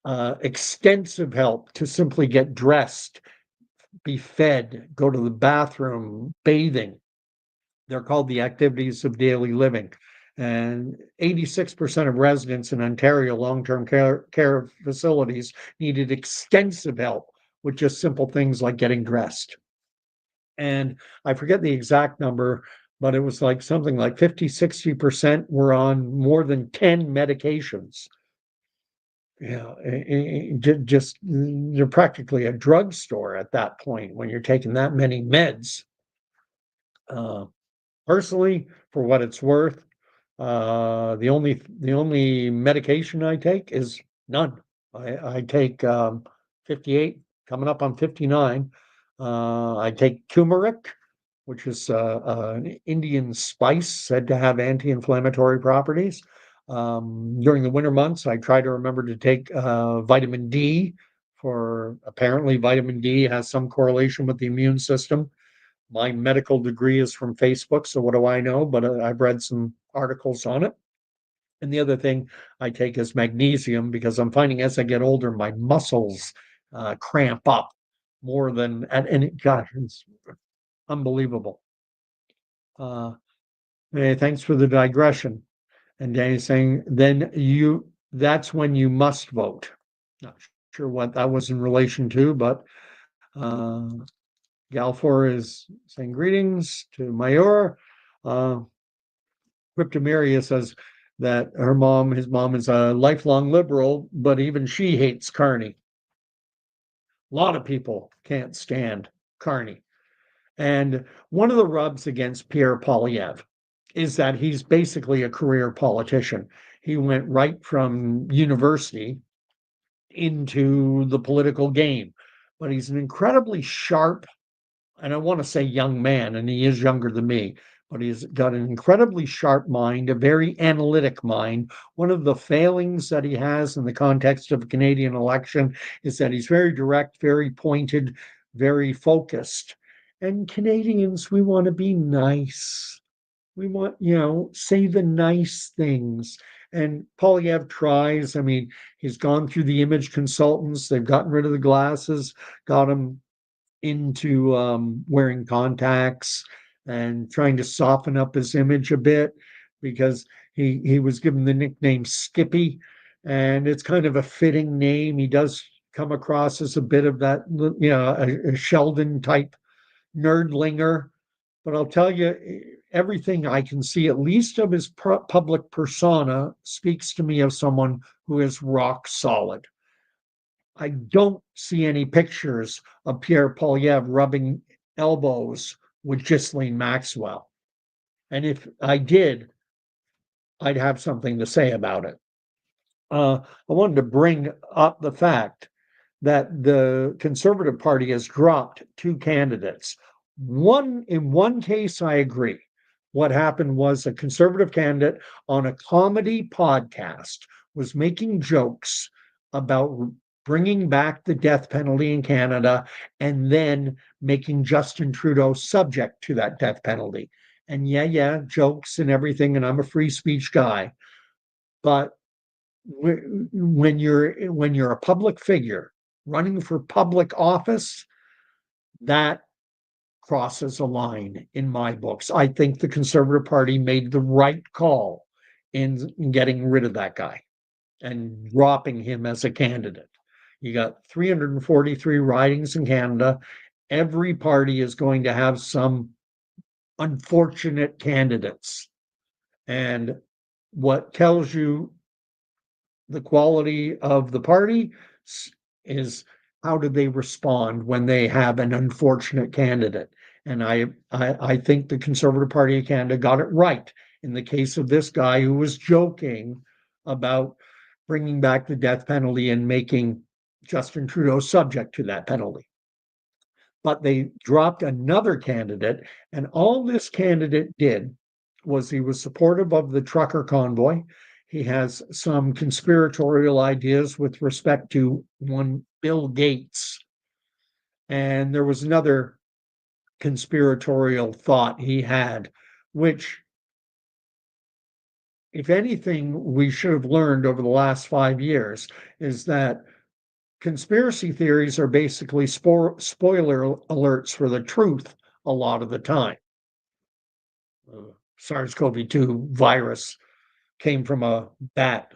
extensive help to simply get dressed, be fed, go to the bathroom, bathing. They're called the activities of daily living. And 86% of residents in Ontario long-term care facilities needed extensive help with just simple things like getting dressed. And I forget the exact number, but it was like something like 50-60% were on more than 10 medications. Yeah, just you're practically a drugstore at that point when you're taking that many meds. Uh, Personally, for what it's worth, the only medication I take is none. I take 58, coming up on 59. I take turmeric, which is an Indian spice said to have anti-inflammatory properties. During the winter months, I try to remember to take vitamin D, for apparently vitamin D has some correlation with the immune system. My medical degree is from Facebook, so what do I know? But I've read some articles on it. And the other thing I take is magnesium, because I'm finding as I get older, my muscles cramp up more than, and gosh, it's unbelievable. Hey, thanks for the digression. And Danny's saying, that's when you must vote. Not sure what that was in relation to, but uh, Galfor is saying greetings to Mayor. Uh, Cryptomeria says that his mom is a lifelong liberal, but even she hates Carney. A lot of people can't stand Carney. And one of the rubs against Pierre Poilievre is that he's basically a career politician. He went right from university into the political game, but he's an incredibly sharp, and I want to say young man, and he is younger than me, but he's got an incredibly sharp mind, a very analytic mind. One of the failings that he has in the context of a Canadian election is that he's very direct, very pointed, very focused. And Canadians, we want to be nice. We want, say the nice things. And Poilievre tries. I mean, he's gone through the image consultants. They've gotten rid of the glasses, got him into wearing contacts and trying to soften up his image a bit, because he was given the nickname Skippy, and it's kind of a fitting name. He does come across as a bit of that, a Sheldon type nerdlinger. But I'll tell you, everything I can see, at least of his public persona, speaks to me of someone who is rock solid. I don't see any pictures of Pierre Poilievre rubbing elbows with Ghislaine Maxwell. And if I did, I'd have something to say about it. I wanted to bring up the fact that the Conservative Party has dropped two candidates. In one case, I agree. What happened was a Conservative candidate on a comedy podcast was making jokes about bringing back the death penalty in Canada and then making Justin Trudeau subject to that death penalty. And yeah, jokes and everything. And I'm a free speech guy. But when you're a public figure running for public office, that crosses a line in my books. I think the Conservative Party made the right call in getting rid of that guy and dropping him as a candidate. You got 343 ridings in Canada. Every party is going to have some unfortunate candidates. And what tells you the quality of the party is how do they respond when they have an unfortunate candidate. And I think the Conservative Party of Canada got it right in the case of this guy who was joking about bringing back the death penalty and making Justin Trudeau subject to that penalty. But they dropped another candidate, and all this candidate did was he was supportive of the trucker convoy. He has some conspiratorial ideas with respect to one Bill Gates. And there was another conspiratorial thought he had, which, if anything, we should have learned over the last 5 years is that conspiracy theories are basically spoiler alerts for the truth a lot of the time. SARS-CoV-2 virus came from a bat,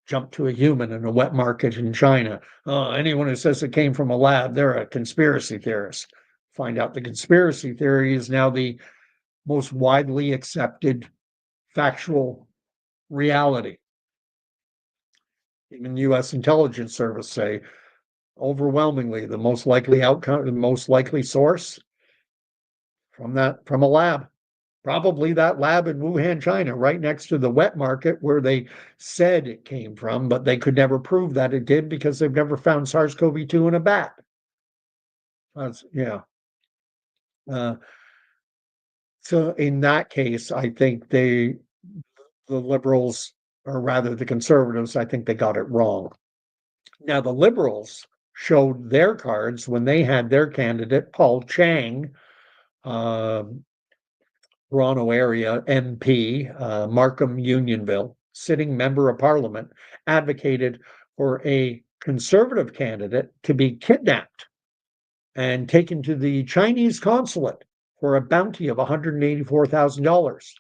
jumped to a human in a wet market in China. Anyone who says it came from a lab, they're a conspiracy theorist. Find out the conspiracy theory is now the most widely accepted factual reality. Even U.S. intelligence service say overwhelmingly the most likely outcome, the most likely source from a lab. Probably that lab in Wuhan, China, right next to the wet market where they said it came from, but they could never prove that it did because they've never found SARS-CoV-2 in a bat. Yeah. So in that case, I think the Liberals, or rather the Conservatives, I think they got it wrong. Now, the Liberals showed their cards when they had their candidate, Paul Chang, Toronto area MP, Markham Unionville, sitting member of parliament, advocated for a Conservative candidate to be kidnapped and taken to the Chinese consulate for a bounty of $184,000.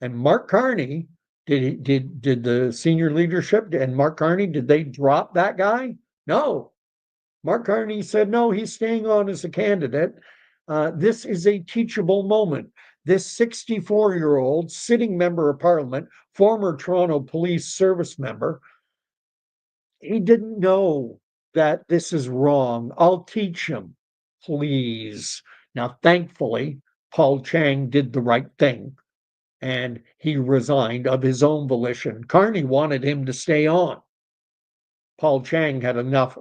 And Mark Carney, did the senior leadership and Mark Carney, did they drop that guy? No. Mark Carney said, no, he's staying on as a candidate. This is a teachable moment. This 64-year-old sitting member of parliament, former Toronto Police Service member, he didn't know that this is wrong. I'll teach him, please. Now, thankfully, Paul Chang did the right thing and he resigned of his own volition. Carney wanted him to stay on. Paul Chang had enough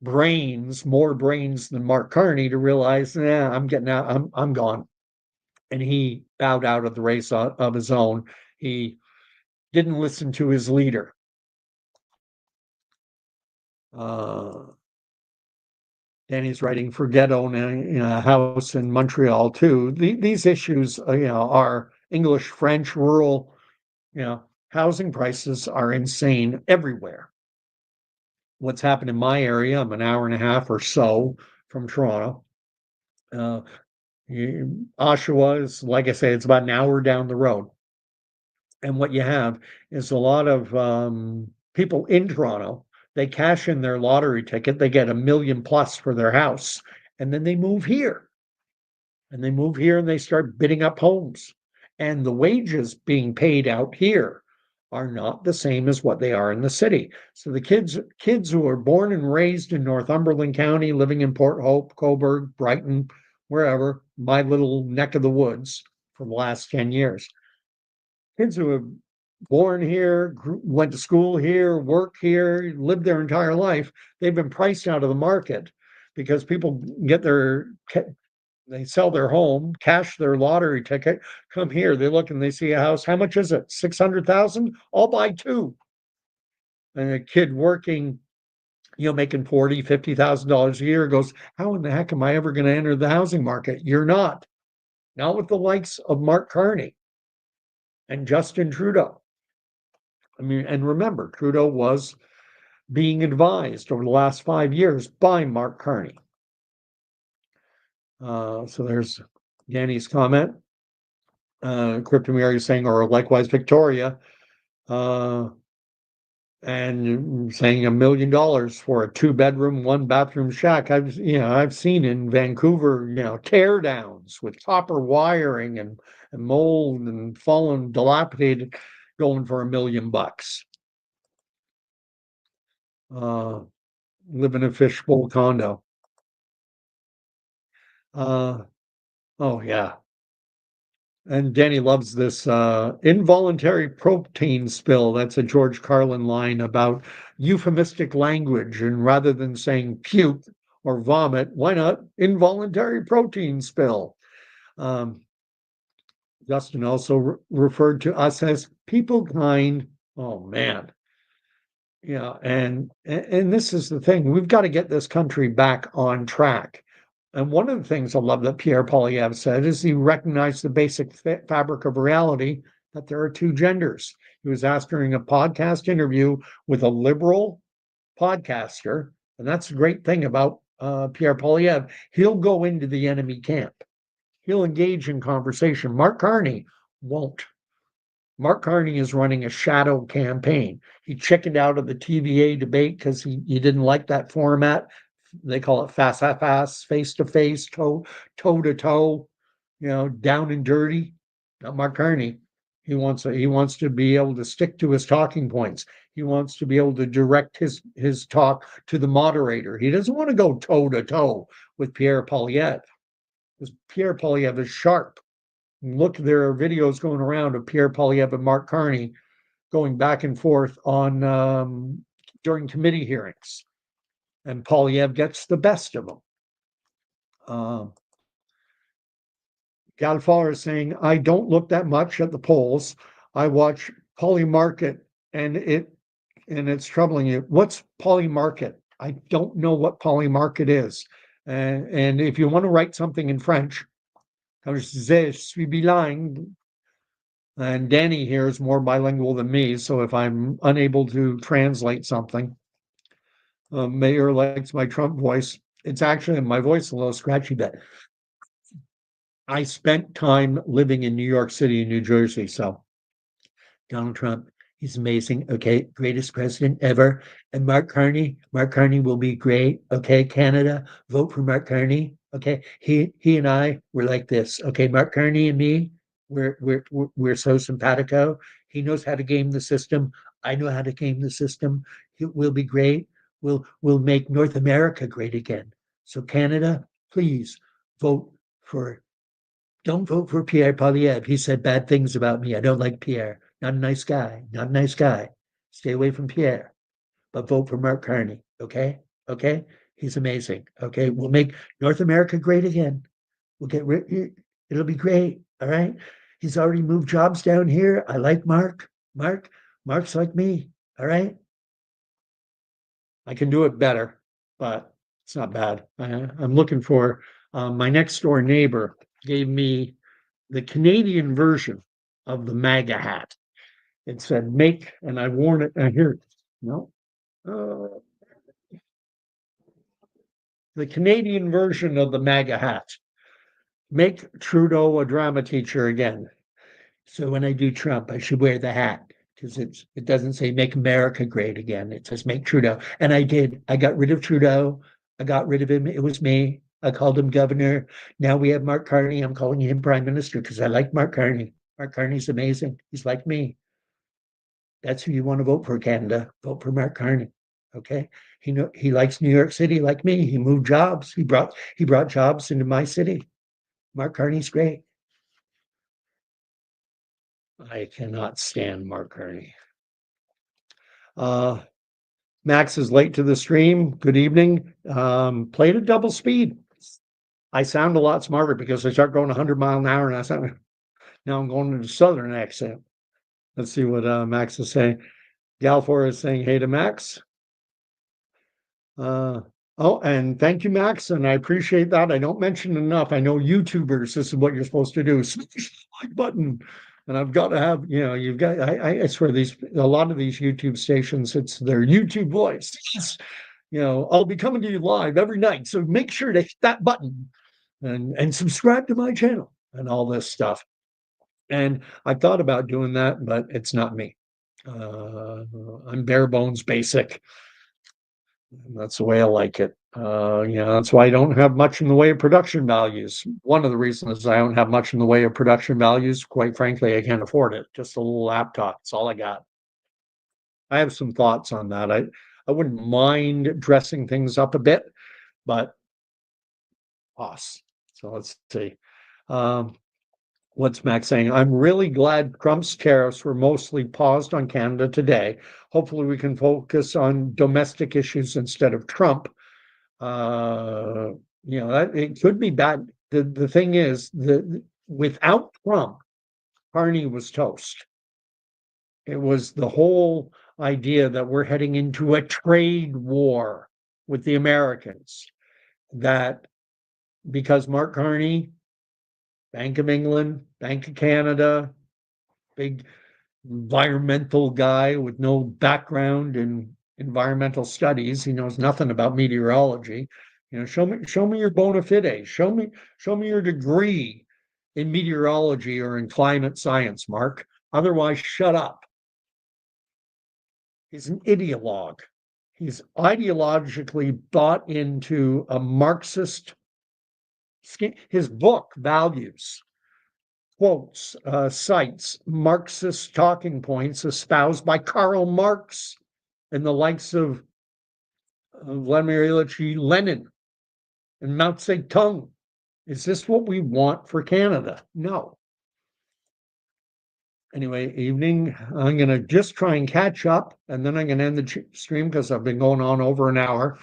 brains, more brains than Mark Carney, to realize, I'm getting out, I'm gone. And he bowed out of the race of his own. He didn't listen to his leader. Danny's writing for Ghetto in a house in Montreal too. These issues, are English, French, rural. Housing prices are insane everywhere. What's happened in my area? I'm an hour and a half or so from Toronto. Oshawa is, like I say, it's about an hour down the road. And what you have is a lot of people in Toronto. They cash in their lottery ticket, they get $1 million plus for their house, and then they move here. And they move here and they start bidding up homes. And the wages being paid out here are not the same as what they are in the city. So the kids who are born and raised in Northumberland County, living in Port Hope, Cobourg, Brighton, wherever, my little neck of the woods for the last 10 years, kids who have born here, went to school here, work here, lived their entire life. They've been priced out of the market because people get they sell their home, cash their lottery ticket, come here, they look and they see a house. How much is it? 600,000? I'll buy two. And a kid working, making 40, $50,000 a year goes, how in the heck am I ever going to enter the housing market? You're not. Not with the likes of Mark Carney and Justin Trudeau. I mean, and remember, Trudeau was being advised over the last 5 years by Mark Carney. So there's Danny's comment. Cryptomary is saying, or likewise Victoria, and saying $1 million for a 2-bedroom, 1-bathroom shack. I've seen in Vancouver, tear downs with copper wiring and mold and fallen, dilapidated, going for $1 million. Live in a fishbowl condo. Oh yeah. And Danny loves this involuntary protein spill. That's a George Carlin line about euphemistic language. And rather than saying puke or vomit, why not involuntary protein spill? Justin also referred to us as people kind. Oh man. Yeah, and this is the thing. We've got to get this country back on track. And one of the things I love that Pierre Poilievre said is he recognized the basic fabric of reality that there are two genders. He was asked during a podcast interview with a liberal podcaster, and that's the great thing about Pierre Poilievre. He'll go into the enemy camp. He'll engage in conversation. Mark Carney won't. Mark Carney is running a shadow campaign. He chickened out of the TVA debate because he didn't like that format. They call it face to face, toe to toe, down and dirty. Not Mark Carney. He wants to be able to stick to his talking points. He wants to be able to direct his talk to the moderator. He doesn't want to go toe to toe with Pierre Poilievre, because Pierre Poilievre is sharp. Look, there are videos going around of Pierre Poilievre and Mark Carney going back and forth on during committee hearings, and Poilievre gets the best of them. Galfar is saying, I don't look that much at the polls. I watch Polymarket, and it's troubling you. What's Polymarket? I don't know what Polymarket is. And if you want to write something in French, je suis bilingue. And Danny here is more bilingual than me, so if I'm unable to translate something, Mayor likes my Trump voice. It's actually my voice a little scratchy bit. I spent time living in New York City and New Jersey, so Donald Trump, he's amazing. Okay, greatest president ever. And Mark Carney will be great. Okay, Canada, vote for Mark Carney. Okay, he and I were like this. Okay, Mark Carney and me, we're so simpatico. He knows how to game the system. I know how to game the system. We'll be great. We'll make North America great again. So Canada, please vote for. Don't vote for Pierre Poilievre. He said bad things about me. I don't like Pierre. Not a nice guy. Not a nice guy. Stay away from Pierre. But vote for Mark Carney. Okay? Okay? He's amazing. Okay? We'll make North America great again. We'll get rid. It'll be great. All right? He's already moved jobs down here. I like Mark. Mark's like me. All right? I can do it better, but it's not bad. I'm looking for my next door neighbor gave me the Canadian version of the MAGA hat. It said make, and I worn it. Here, no, the Canadian version of the MAGA hat. Make Trudeau a drama teacher again. So when I do Trump, I should wear the hat because it doesn't say make America great again. It says make Trudeau. And I did. I got rid of Trudeau. I got rid of him. It was me. I called him governor. Now we have Mark Carney. I'm calling him prime minister because I like Mark Carney. Mark Carney's amazing. He's like me. That's who you want to vote for, Canada. Vote for Mark Carney. Okay. He likes New York City like me. He moved jobs. He brought jobs into my city. Mark Carney's great. I cannot stand Mark Carney. Uh, Max is late to the stream. Good evening. Played at double speed. I sound a lot smarter because I start going 100 mile an hour, and now I'm going into Southern accent. Let's see what Max is saying. Galfor is saying hey to Max. Oh, and thank you, Max, and I appreciate that. I don't mention enough. I know YouTubers, this is what you're supposed to do. Smash the like button. And I've got to have, you've got, I swear a lot of these YouTube stations, it's their YouTube voice. Yes, I'll be coming to you live every night. So make sure to hit that button and subscribe to my channel and all this stuff. And I thought about doing that, but it's not me. I'm bare bones basic. That's the way I like it. That's why I don't have much in the way of production values. One of the reasons is I don't have much in the way of production values. Quite frankly, I can't afford it. Just a little laptop. That's all I got. I have some thoughts on that. I wouldn't mind dressing things up a bit, but costs. So let's see. What's Max saying? I'm really glad Trump's tariffs were mostly paused on Canada today. Hopefully, we can focus on domestic issues instead of Trump. That it could be bad. The thing is that without Trump, Carney was toast. It was the whole idea that we're heading into a trade war with the Americans. That because Mark Carney, Bank of England, Bank of Canada, big environmental guy with no background in environmental studies. He knows nothing about meteorology. Show me your bona fides. Show me your degree in meteorology or in climate science, Mark. Otherwise, shut up. He's an ideologue. He's ideologically bought into a Marxist. His book, Values, quotes, cites Marxist talking points espoused by Karl Marx and the likes of Vladimir Ilyich Lenin and Mao Zedong. Is this what we want for Canada? No. Anyway, evening. I'm going to just try and catch up, and then I'm going to end the stream because I've been going on over an hour.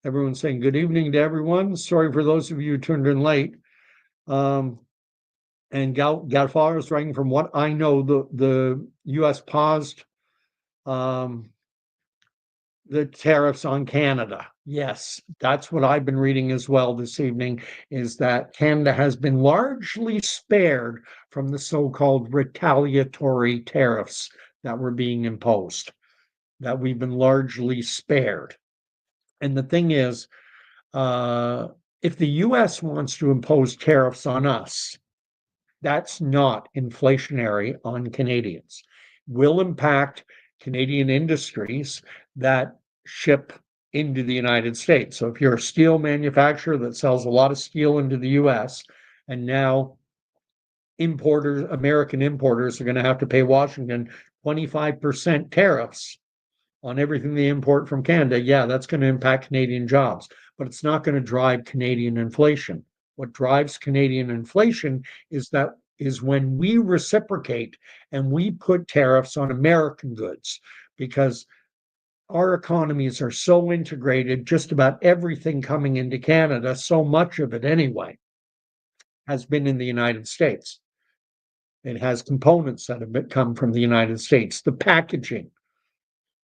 Everyone's saying good evening to everyone. Sorry for those of you who turned in late. And Galfar is writing, from what I know, the U.S. paused the tariffs on Canada. Yes, that's what I've been reading as well this evening, is that Canada has been largely spared from the so-called retaliatory tariffs that were being imposed, that we've been largely spared. And the thing is, if the U.S. wants to impose tariffs on us, that's not inflationary on Canadians. Will impact Canadian industries that ship into the United States. So if you're a steel manufacturer that sells a lot of steel into the US, and now American importers are going to have to pay Washington 25% tariffs on everything they import from Canada, yeah, that's going to impact Canadian jobs, but it's not going to drive Canadian inflation. What drives Canadian inflation is when we reciprocate and we put tariffs on American goods, because our economies are so integrated. Just about everything coming into Canada, so much of it anyway, has been in the United States. It has components that have come from the United States. The packaging,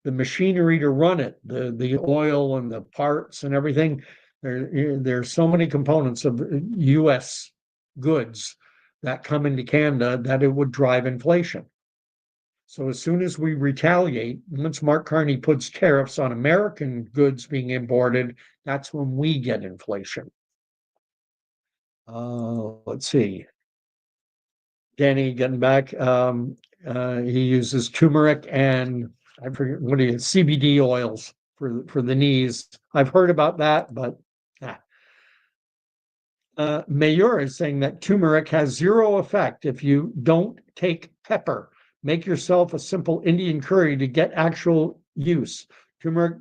the machinery to run it, the oil and the parts and everything. There's so many components of U.S. goods that come into Canada that it would drive inflation. So as soon as we retaliate, once Mark Carney puts tariffs on American goods being imported, that's when we get inflation. Let's see. Danny, getting back, he uses turmeric and I forget what he is, CBD oils for the knees. I've heard about that, but Mayor is saying that turmeric has zero effect if you don't take pepper. Make yourself a simple Indian curry to get actual use. Turmeric,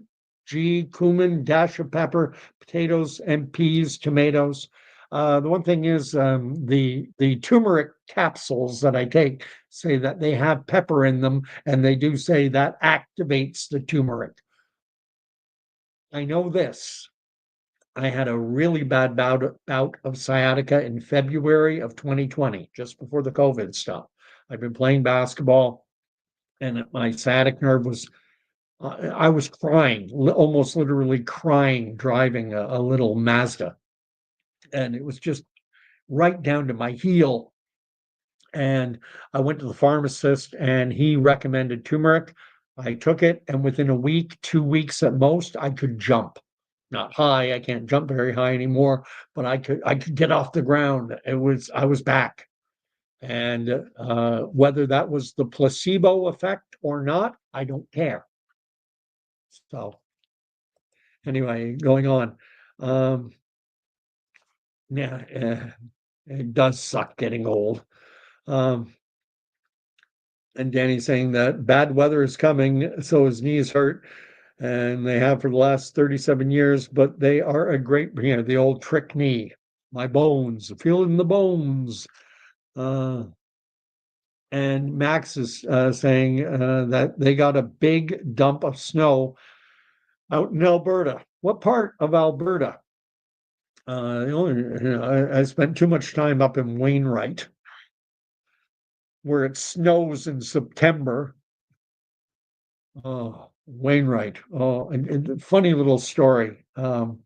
cumin, dash of pepper, potatoes and peas, tomatoes. The one thing is, the turmeric capsules that I take say that they have pepper in them, and they do say that activates the turmeric. I know this. I had a really bad bout of sciatica in February of 2020, just before the COVID stuff. I've been playing basketball, and my sciatic nerve was, I was crying, almost literally crying, driving a little Mazda. And it was just right down to my heel. And I went to the pharmacist and he recommended turmeric. I took it, and within a week, 2 weeks at most, I could jump. Not high, I can't jump very high anymore, but I could get off the ground. I was back. And whether that was the placebo effect or not, I don't care. So anyway, going on. Um, yeah, it does suck getting old. Um, and Danny's saying that bad weather is coming, so his knees hurt, and they have for the last 37 years, but they are a great, the old trick knee. My bones, feeling the bones. Uh, and Max is saying that they got a big dump of snow out in Alberta. What part of Alberta? I spent too much time up in Wainwright, where it snows in September. Oh, Wainwright. Oh, and funny little story. Funny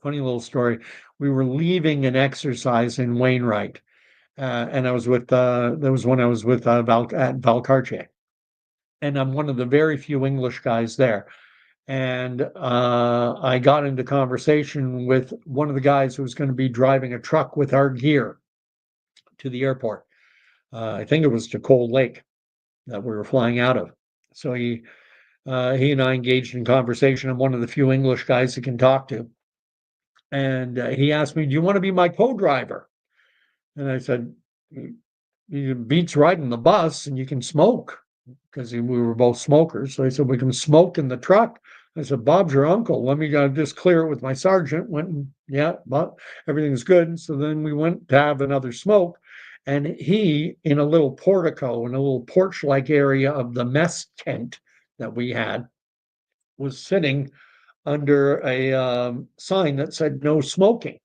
little story. We were leaving an exercise in Wainwright, and I was with. That was when I was with at Valcartier, and I'm one of the very few English guys there. And I got into conversation with one of the guys who was going to be driving a truck with our gear to the airport. I think it was to Cold Lake that we were flying out of. So he and I engaged in conversation. I'm one of the few English guys he can talk to. And he asked me, "Do you want to be my co-driver?" And I said, "It beats riding the bus, and you can smoke," because we were both smokers. So I said, "We can smoke in the truck." I said, "Bob's your uncle. Let me just clear it with my sergeant." Went and, yeah, but everything's good. So then we went to have another smoke. And he, in a little portico, in a little porch-like area of the mess tent that we had, was sitting under a sign that said no smoking.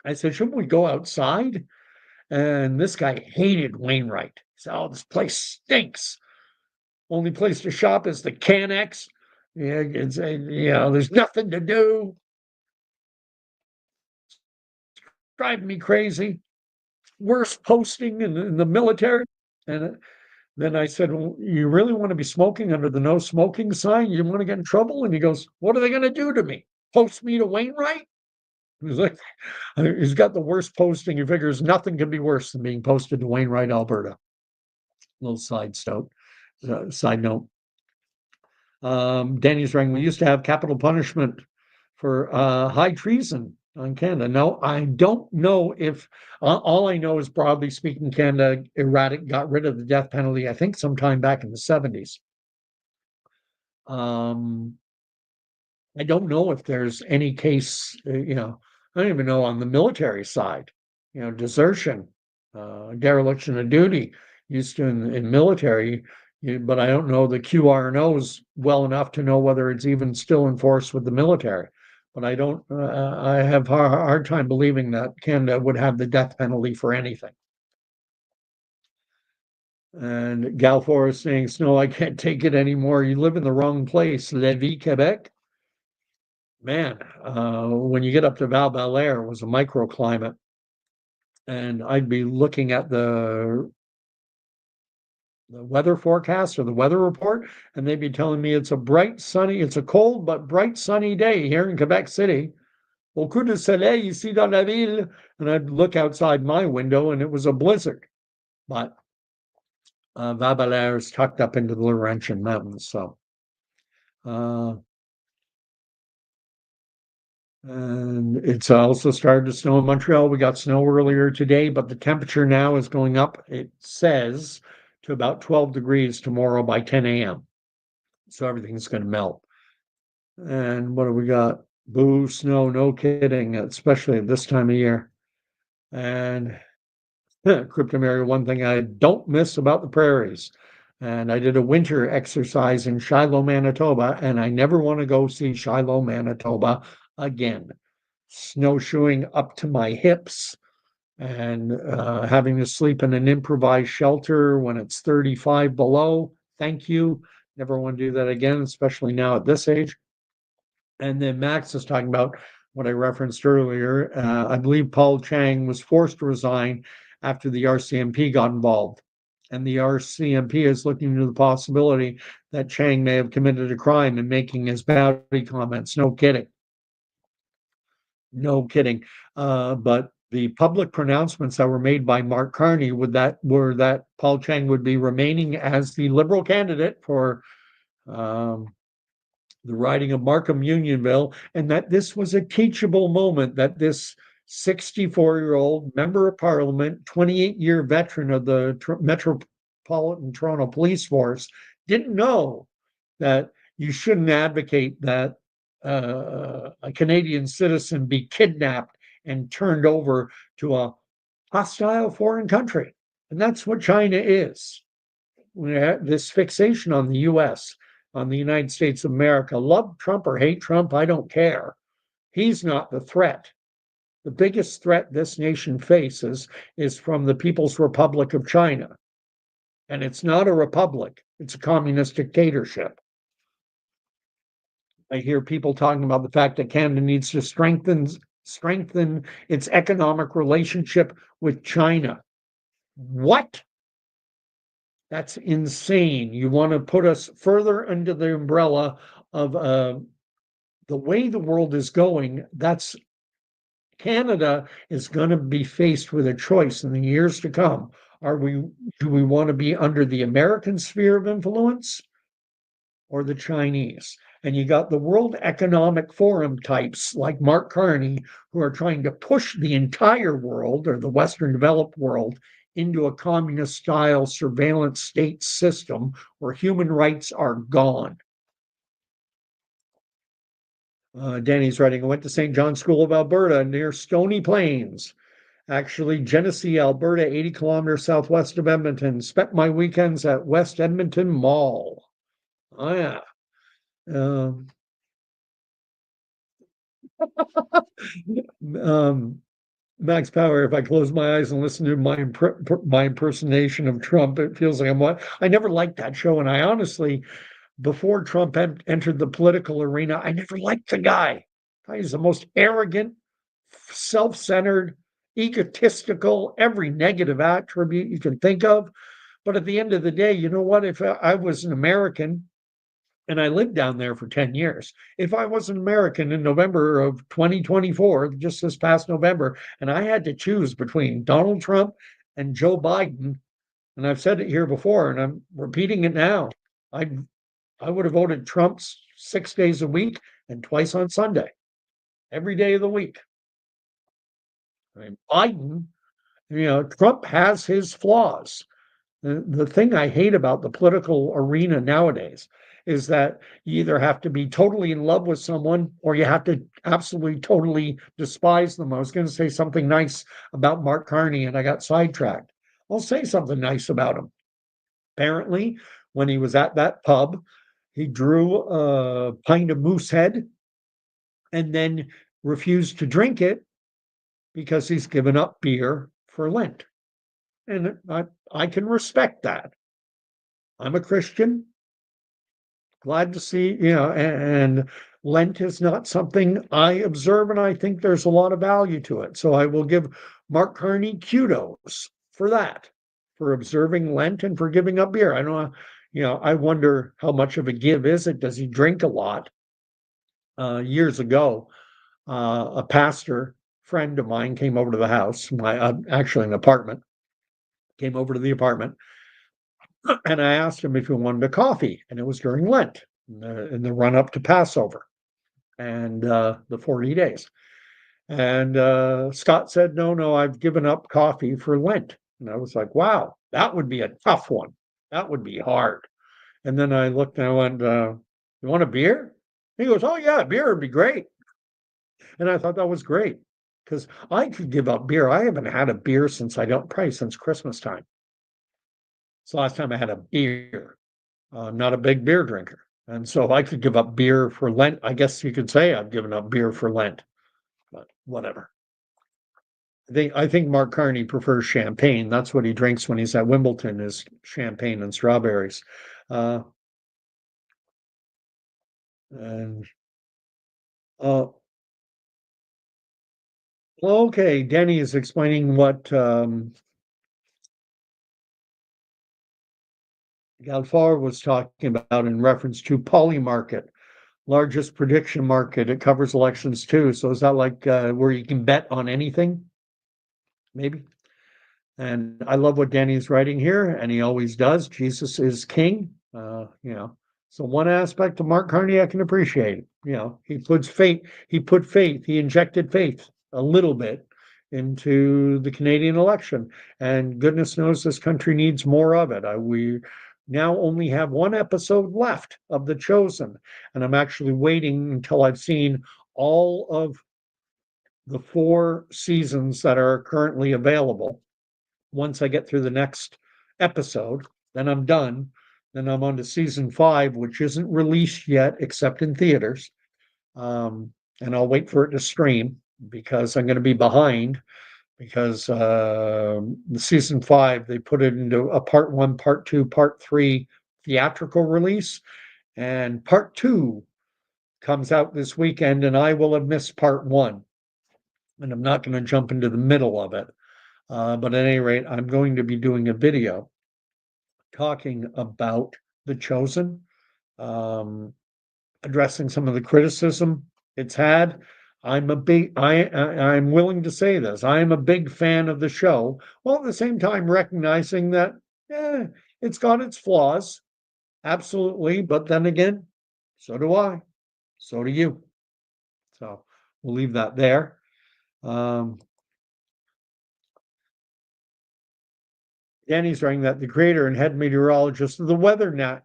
I said, "Shouldn't we go outside?" And this guy hated Wainwright. He said, "Oh, this place stinks. Only place to shop is the Canex. Yeah, there's nothing to do. Driving me crazy. Worst posting in the military." And then I said, "Well, you really want to be smoking under the no smoking sign? You want to get in trouble?" And he goes, "What are they going to do to me? Post me to Wainwright?" He's like, he's got the worst posting. He figures nothing can be worse than being posted to Wainwright, Alberta. Little side note. Danny's writing, we used to have capital punishment for high treason on Canada. No, I don't know if, all I know is, broadly speaking, Canada got rid of the death penalty, I think sometime back in the 70s. Um, I don't know if there's any case, I don't even know on the military side, desertion, dereliction of duty used to in military, but I don't know the QRNOs well enough to know whether it's even still enforced with the military. But I have a hard time believing that Canada would have the death penalty for anything. And Galfor is saying, "Snow, I can't take it anymore. You live in the wrong place. Lévis, Quebec." Man, when you get up to Val Belair, it was a microclimate. And I'd be looking at the weather forecast or the weather report, and they'd be telling me it's a cold but bright sunny day here in Quebec City. Au coup de soleil ici dans la ville. And I'd look outside my window and it was a blizzard. But Val Belair is tucked up into the Laurentian Mountains. So, and it's also started to snow in Montreal. We got snow earlier today, but the temperature now is going up, it says, to about 12 degrees tomorrow by 10 a.m. So everything's going to melt. And what do we got? Boo, snow, no kidding, especially at this time of year. And Cryptomeria, one thing I don't miss about the prairies. And I did a winter exercise in Shiloh, Manitoba, and I never want to go see Shiloh, Manitoba again. Snowshoeing up to my hips and having to sleep in an improvised shelter when it's 35 below. Thank you. Never want to do that again, especially now at this age. And then Max is talking about what I referenced earlier. I believe Paul Chang was forced to resign after the RCMP got involved. And the RCMP is looking into the possibility that Chang may have committed a crime in making his bounty comments. No kidding. No kidding. But the public pronouncements that were made by Mark Carney were that Paul Chang would be remaining as the Liberal candidate for um, the riding of Markham Unionville, and that this was a teachable moment, that this 64-year-old member of parliament, 28-year veteran of the Metropolitan Toronto Police Force, didn't know that you shouldn't advocate that a Canadian citizen be kidnapped and turned over to a hostile foreign country. And that's what China is. This fixation on the US, on the United States of America. Love Trump or hate Trump, I don't care. He's not the threat. The biggest threat this nation faces is from the People's Republic of China. And it's not a republic, it's a communist dictatorship. I hear people talking about the fact that Canada needs to strengthen its economic relationship with China. What? That's insane. You want to put us further under the umbrella of the way the world is going. That's Canada is going to be faced with a choice in the years to come. Do we want to be under the American sphere of influence or the Chinese? And you got the World Economic Forum types like Mark Carney who are trying to push the entire world or the Western developed world into a communist style surveillance state system where human rights are gone. Danny's writing, I went to St. John's School of Alberta near Stony Plains. Actually, Genesee, Alberta, 80 kilometers southwest of Edmonton. Spent my weekends at West Edmonton Mall. Oh, yeah. Um, Max Power, if I close my eyes and listen to my impersonation of Trump, it feels like I'm what I never liked that show. And I honestly, before Trump entered the political arena, I never liked the guy. He's the most arrogant, self-centered, egotistical, every negative attribute you can think of. But at the end of the day, you know what? If I was an American and I lived down there for 10 years. If I was an American in November of 2024, just this past November, and I had to choose between Donald Trump and Joe Biden, and I've said it here before, and I'm repeating it now, I would have voted Trump 6 days a week and twice on Sunday, every day of the week. I mean, Biden, Trump has his flaws. The thing I hate about the political arena nowadays is that you either have to be totally in love with someone or you have to absolutely totally despise them. I was going to say something nice about Mark Carney and I got sidetracked. I'll say something nice about him. Apparently, when he was at that pub, he drew a pint of Moosehead and then refused to drink it because he's given up beer for Lent. And I can respect that. I'm a Christian. Glad to see, and Lent is not something I observe, and I think there's a lot of value to it. So I will give Mark Carney kudos for that, for observing Lent and for giving up beer. I don't know, I wonder how much of a give is it? Does he drink a lot? Years ago, a pastor friend of mine came over to the house, actually an apartment, came over to the apartment, and I asked him if he wanted a coffee, and it was during Lent, in the run up to Passover and the 40 days. And Scott said, no, I've given up coffee for Lent. And I was like, wow, that would be a tough one. That would be hard. And then I looked and I went, you want a beer? He goes, oh, yeah, beer would be great. And I thought that was great because I could give up beer. I haven't had a beer since I don't probably since Christmas time. It's the last time I had a beer. I'm not a big beer drinker. And so if I could give up beer for Lent, I guess you could say I've given up beer for Lent, but whatever. I think Mark Carney prefers champagne. That's what he drinks when he's at Wimbledon is champagne and strawberries. Uh, and uh, okay, Denny is explaining what Galfar was talking about in reference to Polymarket, largest prediction market. It covers elections too. So is that like where you can bet on anything? Maybe. And I love what Danny's writing here, and he always does. Jesus is king. So one aspect of Mark Carney I can appreciate. He injected faith a little bit into the Canadian election, and goodness knows this country needs more of it. We now only have one episode left of The Chosen, and I'm actually waiting until I've seen all of the 4 seasons that are currently available. Once I get through the next episode, then I'm done. Then I'm on to season 5, which isn't released yet, except in theaters. And I'll wait for it to stream because I'm going to be behind. Because the season 5, they put it into a part 1, part 2, part 3 theatrical release, and part 2 comes out this weekend, and I will have missed part 1, and I'm not going to jump into the middle of it. But at any rate, I'm going to be doing a video talking about The Chosen, um, addressing some of the criticism it's had. I'm willing to say this. I am a big fan of the show, while at the same time recognizing that it's got its flaws, absolutely. But then again, so do I. So do you. So we'll leave that there. Um, Danny's writing that the creator and head meteorologist of the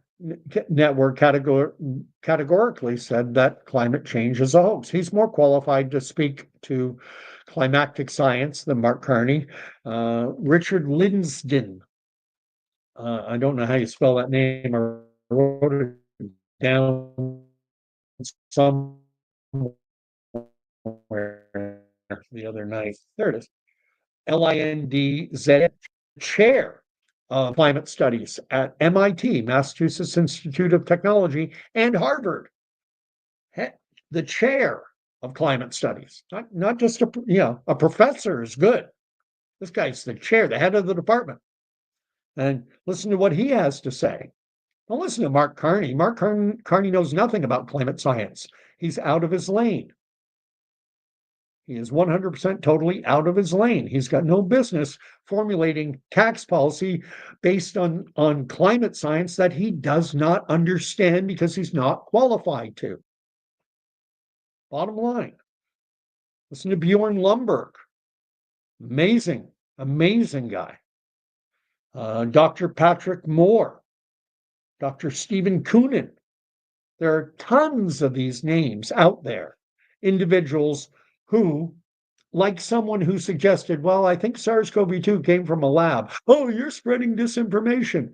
Network categorically said that climate change is a hoax. He's more qualified to speak to climatic science than Mark Carney. Richard Linsden, I don't know how you spell that name. I wrote it down somewhere the other night. There it is. Lindz, chair of climate studies at MIT, Massachusetts Institute of Technology, and Harvard. The chair of climate studies, not just a professor is good. This guy's the chair, the head of the department. And listen to what he has to say. Don't listen to Mark Carney. Mark Carney knows nothing about climate science. He's out of his lane. He is 100% totally out of his lane. He's got no business formulating tax policy based on climate science that he does not understand because he's not qualified to. Bottom line. Listen to Bjorn Lomborg. Amazing, amazing guy. Dr. Patrick Moore. Dr. Stephen Koonin. There are tons of these names out there. Individuals who, like someone who suggested, well, I think SARS-CoV-2 came from a lab. Oh, you're spreading disinformation.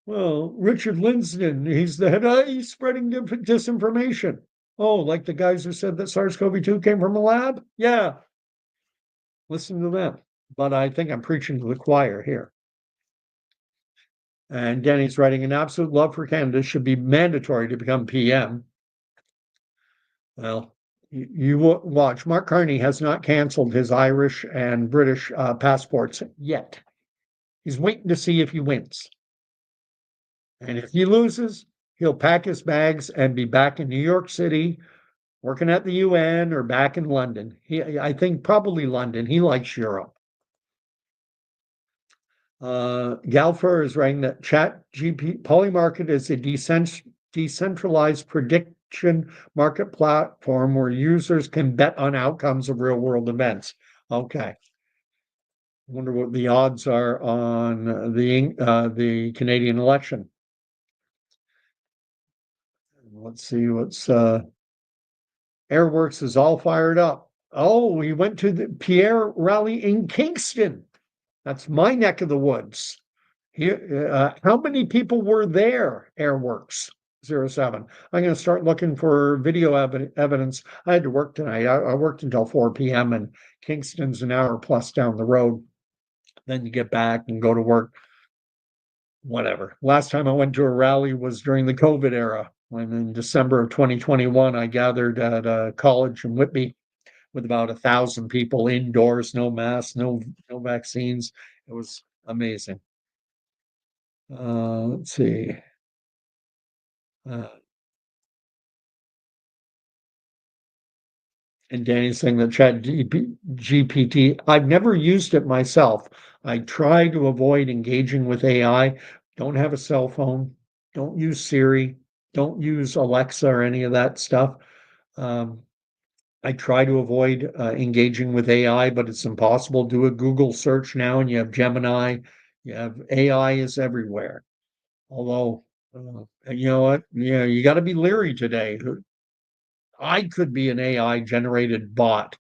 Well, Richard Linsden, he's the head, he's spreading disinformation. Oh, like the guys who said that SARS-CoV-2 came from a lab? Yeah. Listen to them. But I think I'm preaching to the choir here. And Denny's writing, an absolute love for Canada should be mandatory to become PM. Well, you watch. Mark Carney has not canceled his Irish and British passports yet. He's waiting to see if he wins. And if he loses, he'll pack his bags and be back in New York City, working at the UN or back in London. I think probably London. He likes Europe. Galfer is writing that ChatGPT Polymarket is a decentralized prediction market platform where users can bet on outcomes of real world events. Okay. I wonder what the odds are on the Canadian election. Let's see what's Airworks is all fired up. Oh, we went to the Pierre rally in Kingston. That's my neck of the woods. Here, how many people were there? Airworks 07. I'm going to start looking for video evidence. I had to work tonight. I worked until 4 p.m. and Kingston's an hour plus down the road. Then you get back and go to work. Whatever. Last time I went to a rally was during the COVID era. When in December of 2021, I gathered at a college in Whitby with about 1,000 people indoors, no masks, no vaccines. It was amazing. Let's see. Uh, and Danny's saying that GPT, I've never used it myself. I try to avoid engaging with AI. Don't have a cell phone. Don't use Siri. Don't use Alexa or any of that stuff. Um, I try to avoid engaging with AI, but it's impossible. Do a Google search now, and you have Gemini. You have AI is everywhere. Although, you know what? Yeah, you got to be leery today. I could be an AI generated bot.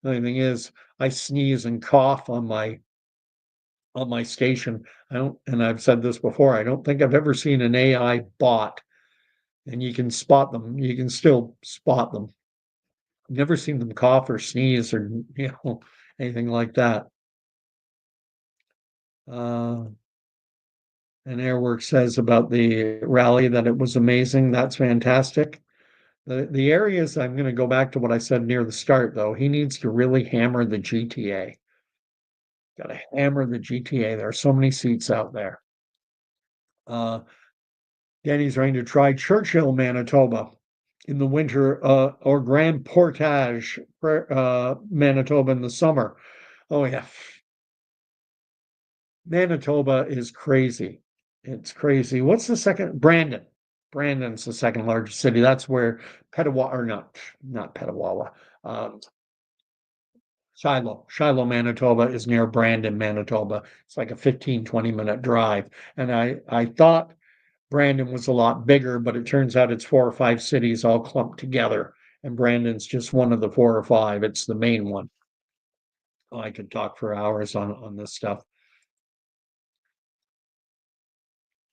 The only thing is, I sneeze and cough on my station. I don't, and I've said this before. I don't think I've ever seen an AI bot, and you can spot them. You can still spot them. Never seen them cough or sneeze or anything like that. Uh, and Airwork says about the rally that it was amazing. That's fantastic. The areas I'm going to go back to what I said near the start, though. He needs to really hammer the GTA. Got to hammer the GTA. There are so many seats out there. Danny's going to try Churchill, Manitoba in the winter, or Grand Portage, Manitoba in the summer. Oh yeah, Manitoba is crazy. It's crazy. What's the second? Brandon. Brandon's the second largest city. That's where Petawawa, or not Petawawa. Um, Shiloh, Manitoba is near Brandon, Manitoba. It's like a 15, 20-minute drive. And I thought Brandon was a lot bigger, but it turns out it's 4 or 5 cities all clumped together. And Brandon's just one of the 4 or 5. It's the main one. Oh, I could talk for hours on this stuff.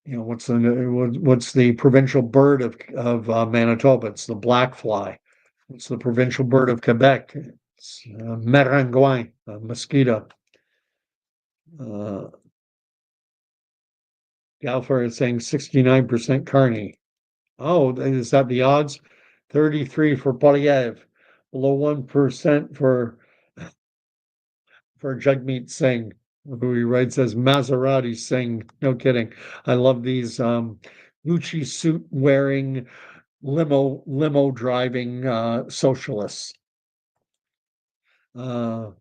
What's the provincial bird of Manitoba? It's the black fly. What's the provincial bird of Quebec? It's merangouin, a mosquito. Galfer is saying 69% Carney. Oh, is that the odds? 33 for Polyev, below 1% for Jagmeet Singh, who he writes as Maserati Singh. No kidding. I love these Gucci suit wearing, limo driving socialists. And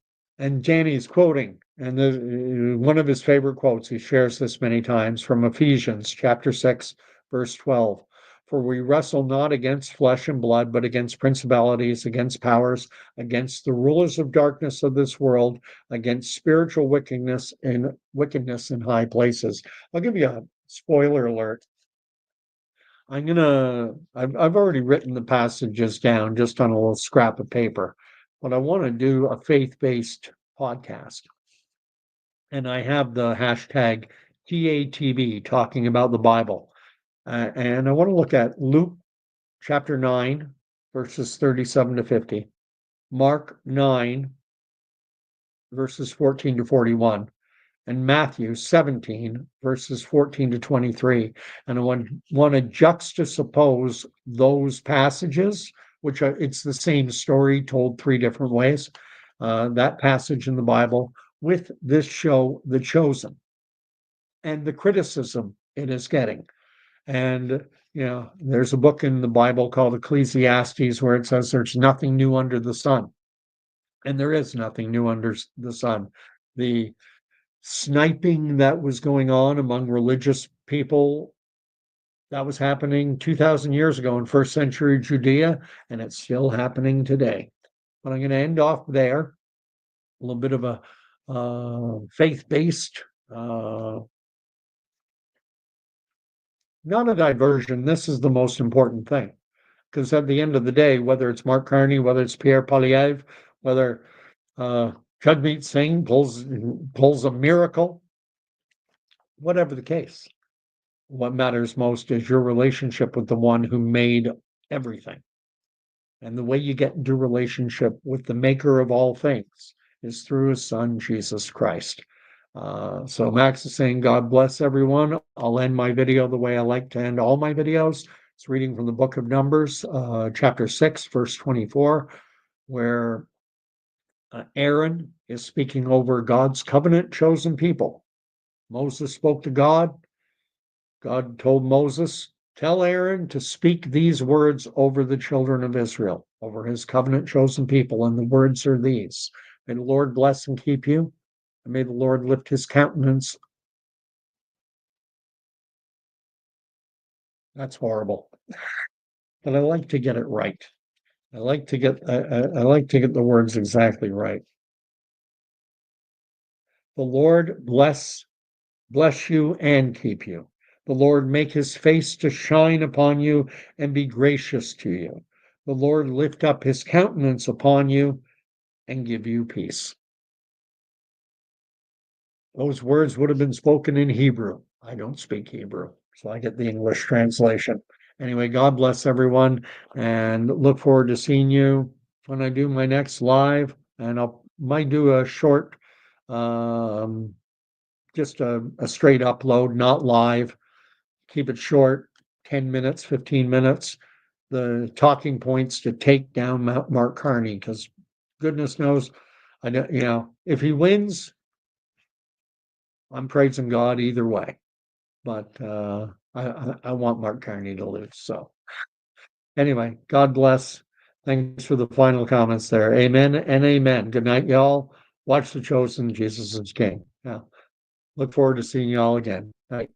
Danny's quoting, and one of his favorite quotes, he shares this many times from Ephesians chapter 6, verse 12. For we wrestle not against flesh and blood, but against principalities, against powers, against the rulers of darkness of this world, against spiritual wickedness in high places. I'll give you a spoiler alert. I've already written the passages down just on a little scrap of paper, but I want to do a faith-based podcast. And I have the hashtag TATB, talking about the Bible. And I want to look at Luke chapter 9, verses 37 to 50, Mark 9, verses 14 to 41, and Matthew 17, verses 14 to 23. And I want to juxtapose those passages, which it's the same story told 3 different ways, that passage in the Bible with this show, The Chosen, and the criticism it is getting. And, there's a book in the Bible called Ecclesiastes where it says there's nothing new under the sun. And there is nothing new under the sun. The sniping that was going on among religious people, that was happening 2,000 years ago in first century Judea, and it's still happening today. But I'm going to end off there. A little bit of a faith-based, not a diversion. This is the most important thing. because at the end of the day, whether it's Mark Carney, whether it's Pierre Poilievre, whether Jagmeet Singh pulls a miracle, whatever the case, what matters most is your relationship with the one who made everything. And the way you get into relationship with the maker of all things is through his son, Jesus Christ. So Max is saying, God bless everyone. I'll end my video the way I like to end all my videos. It's reading from the book of Numbers, chapter 6, verse 24, where Aaron is speaking over God's covenant chosen people. Moses spoke to God. God told Moses, tell Aaron to speak these words over the children of Israel, over his covenant chosen people. And the words are these: may the Lord bless and keep you, and may the Lord lift his countenance. That's horrible. But I like to get it right. I like to get the words exactly right. The Lord bless you and keep you. The Lord make his face to shine upon you and be gracious to you. The Lord lift up his countenance upon you and give you peace. Those words would have been spoken in Hebrew. I don't speak Hebrew, so I get the English translation. Anyway, God bless everyone, and look forward to seeing you when I do my next live. And might do a short, just a straight upload, not live. Keep it short, 10 minutes, 15 minutes. The talking points to take down Mark Carney, because goodness knows, I know, if he wins, I'm praising God either way. But I want Mark Carney to lose. So anyway, God bless. Thanks for the final comments there. Amen and amen. Good night, y'all. Watch The Chosen. Jesus is King. Yeah. Look forward to seeing y'all again. Night.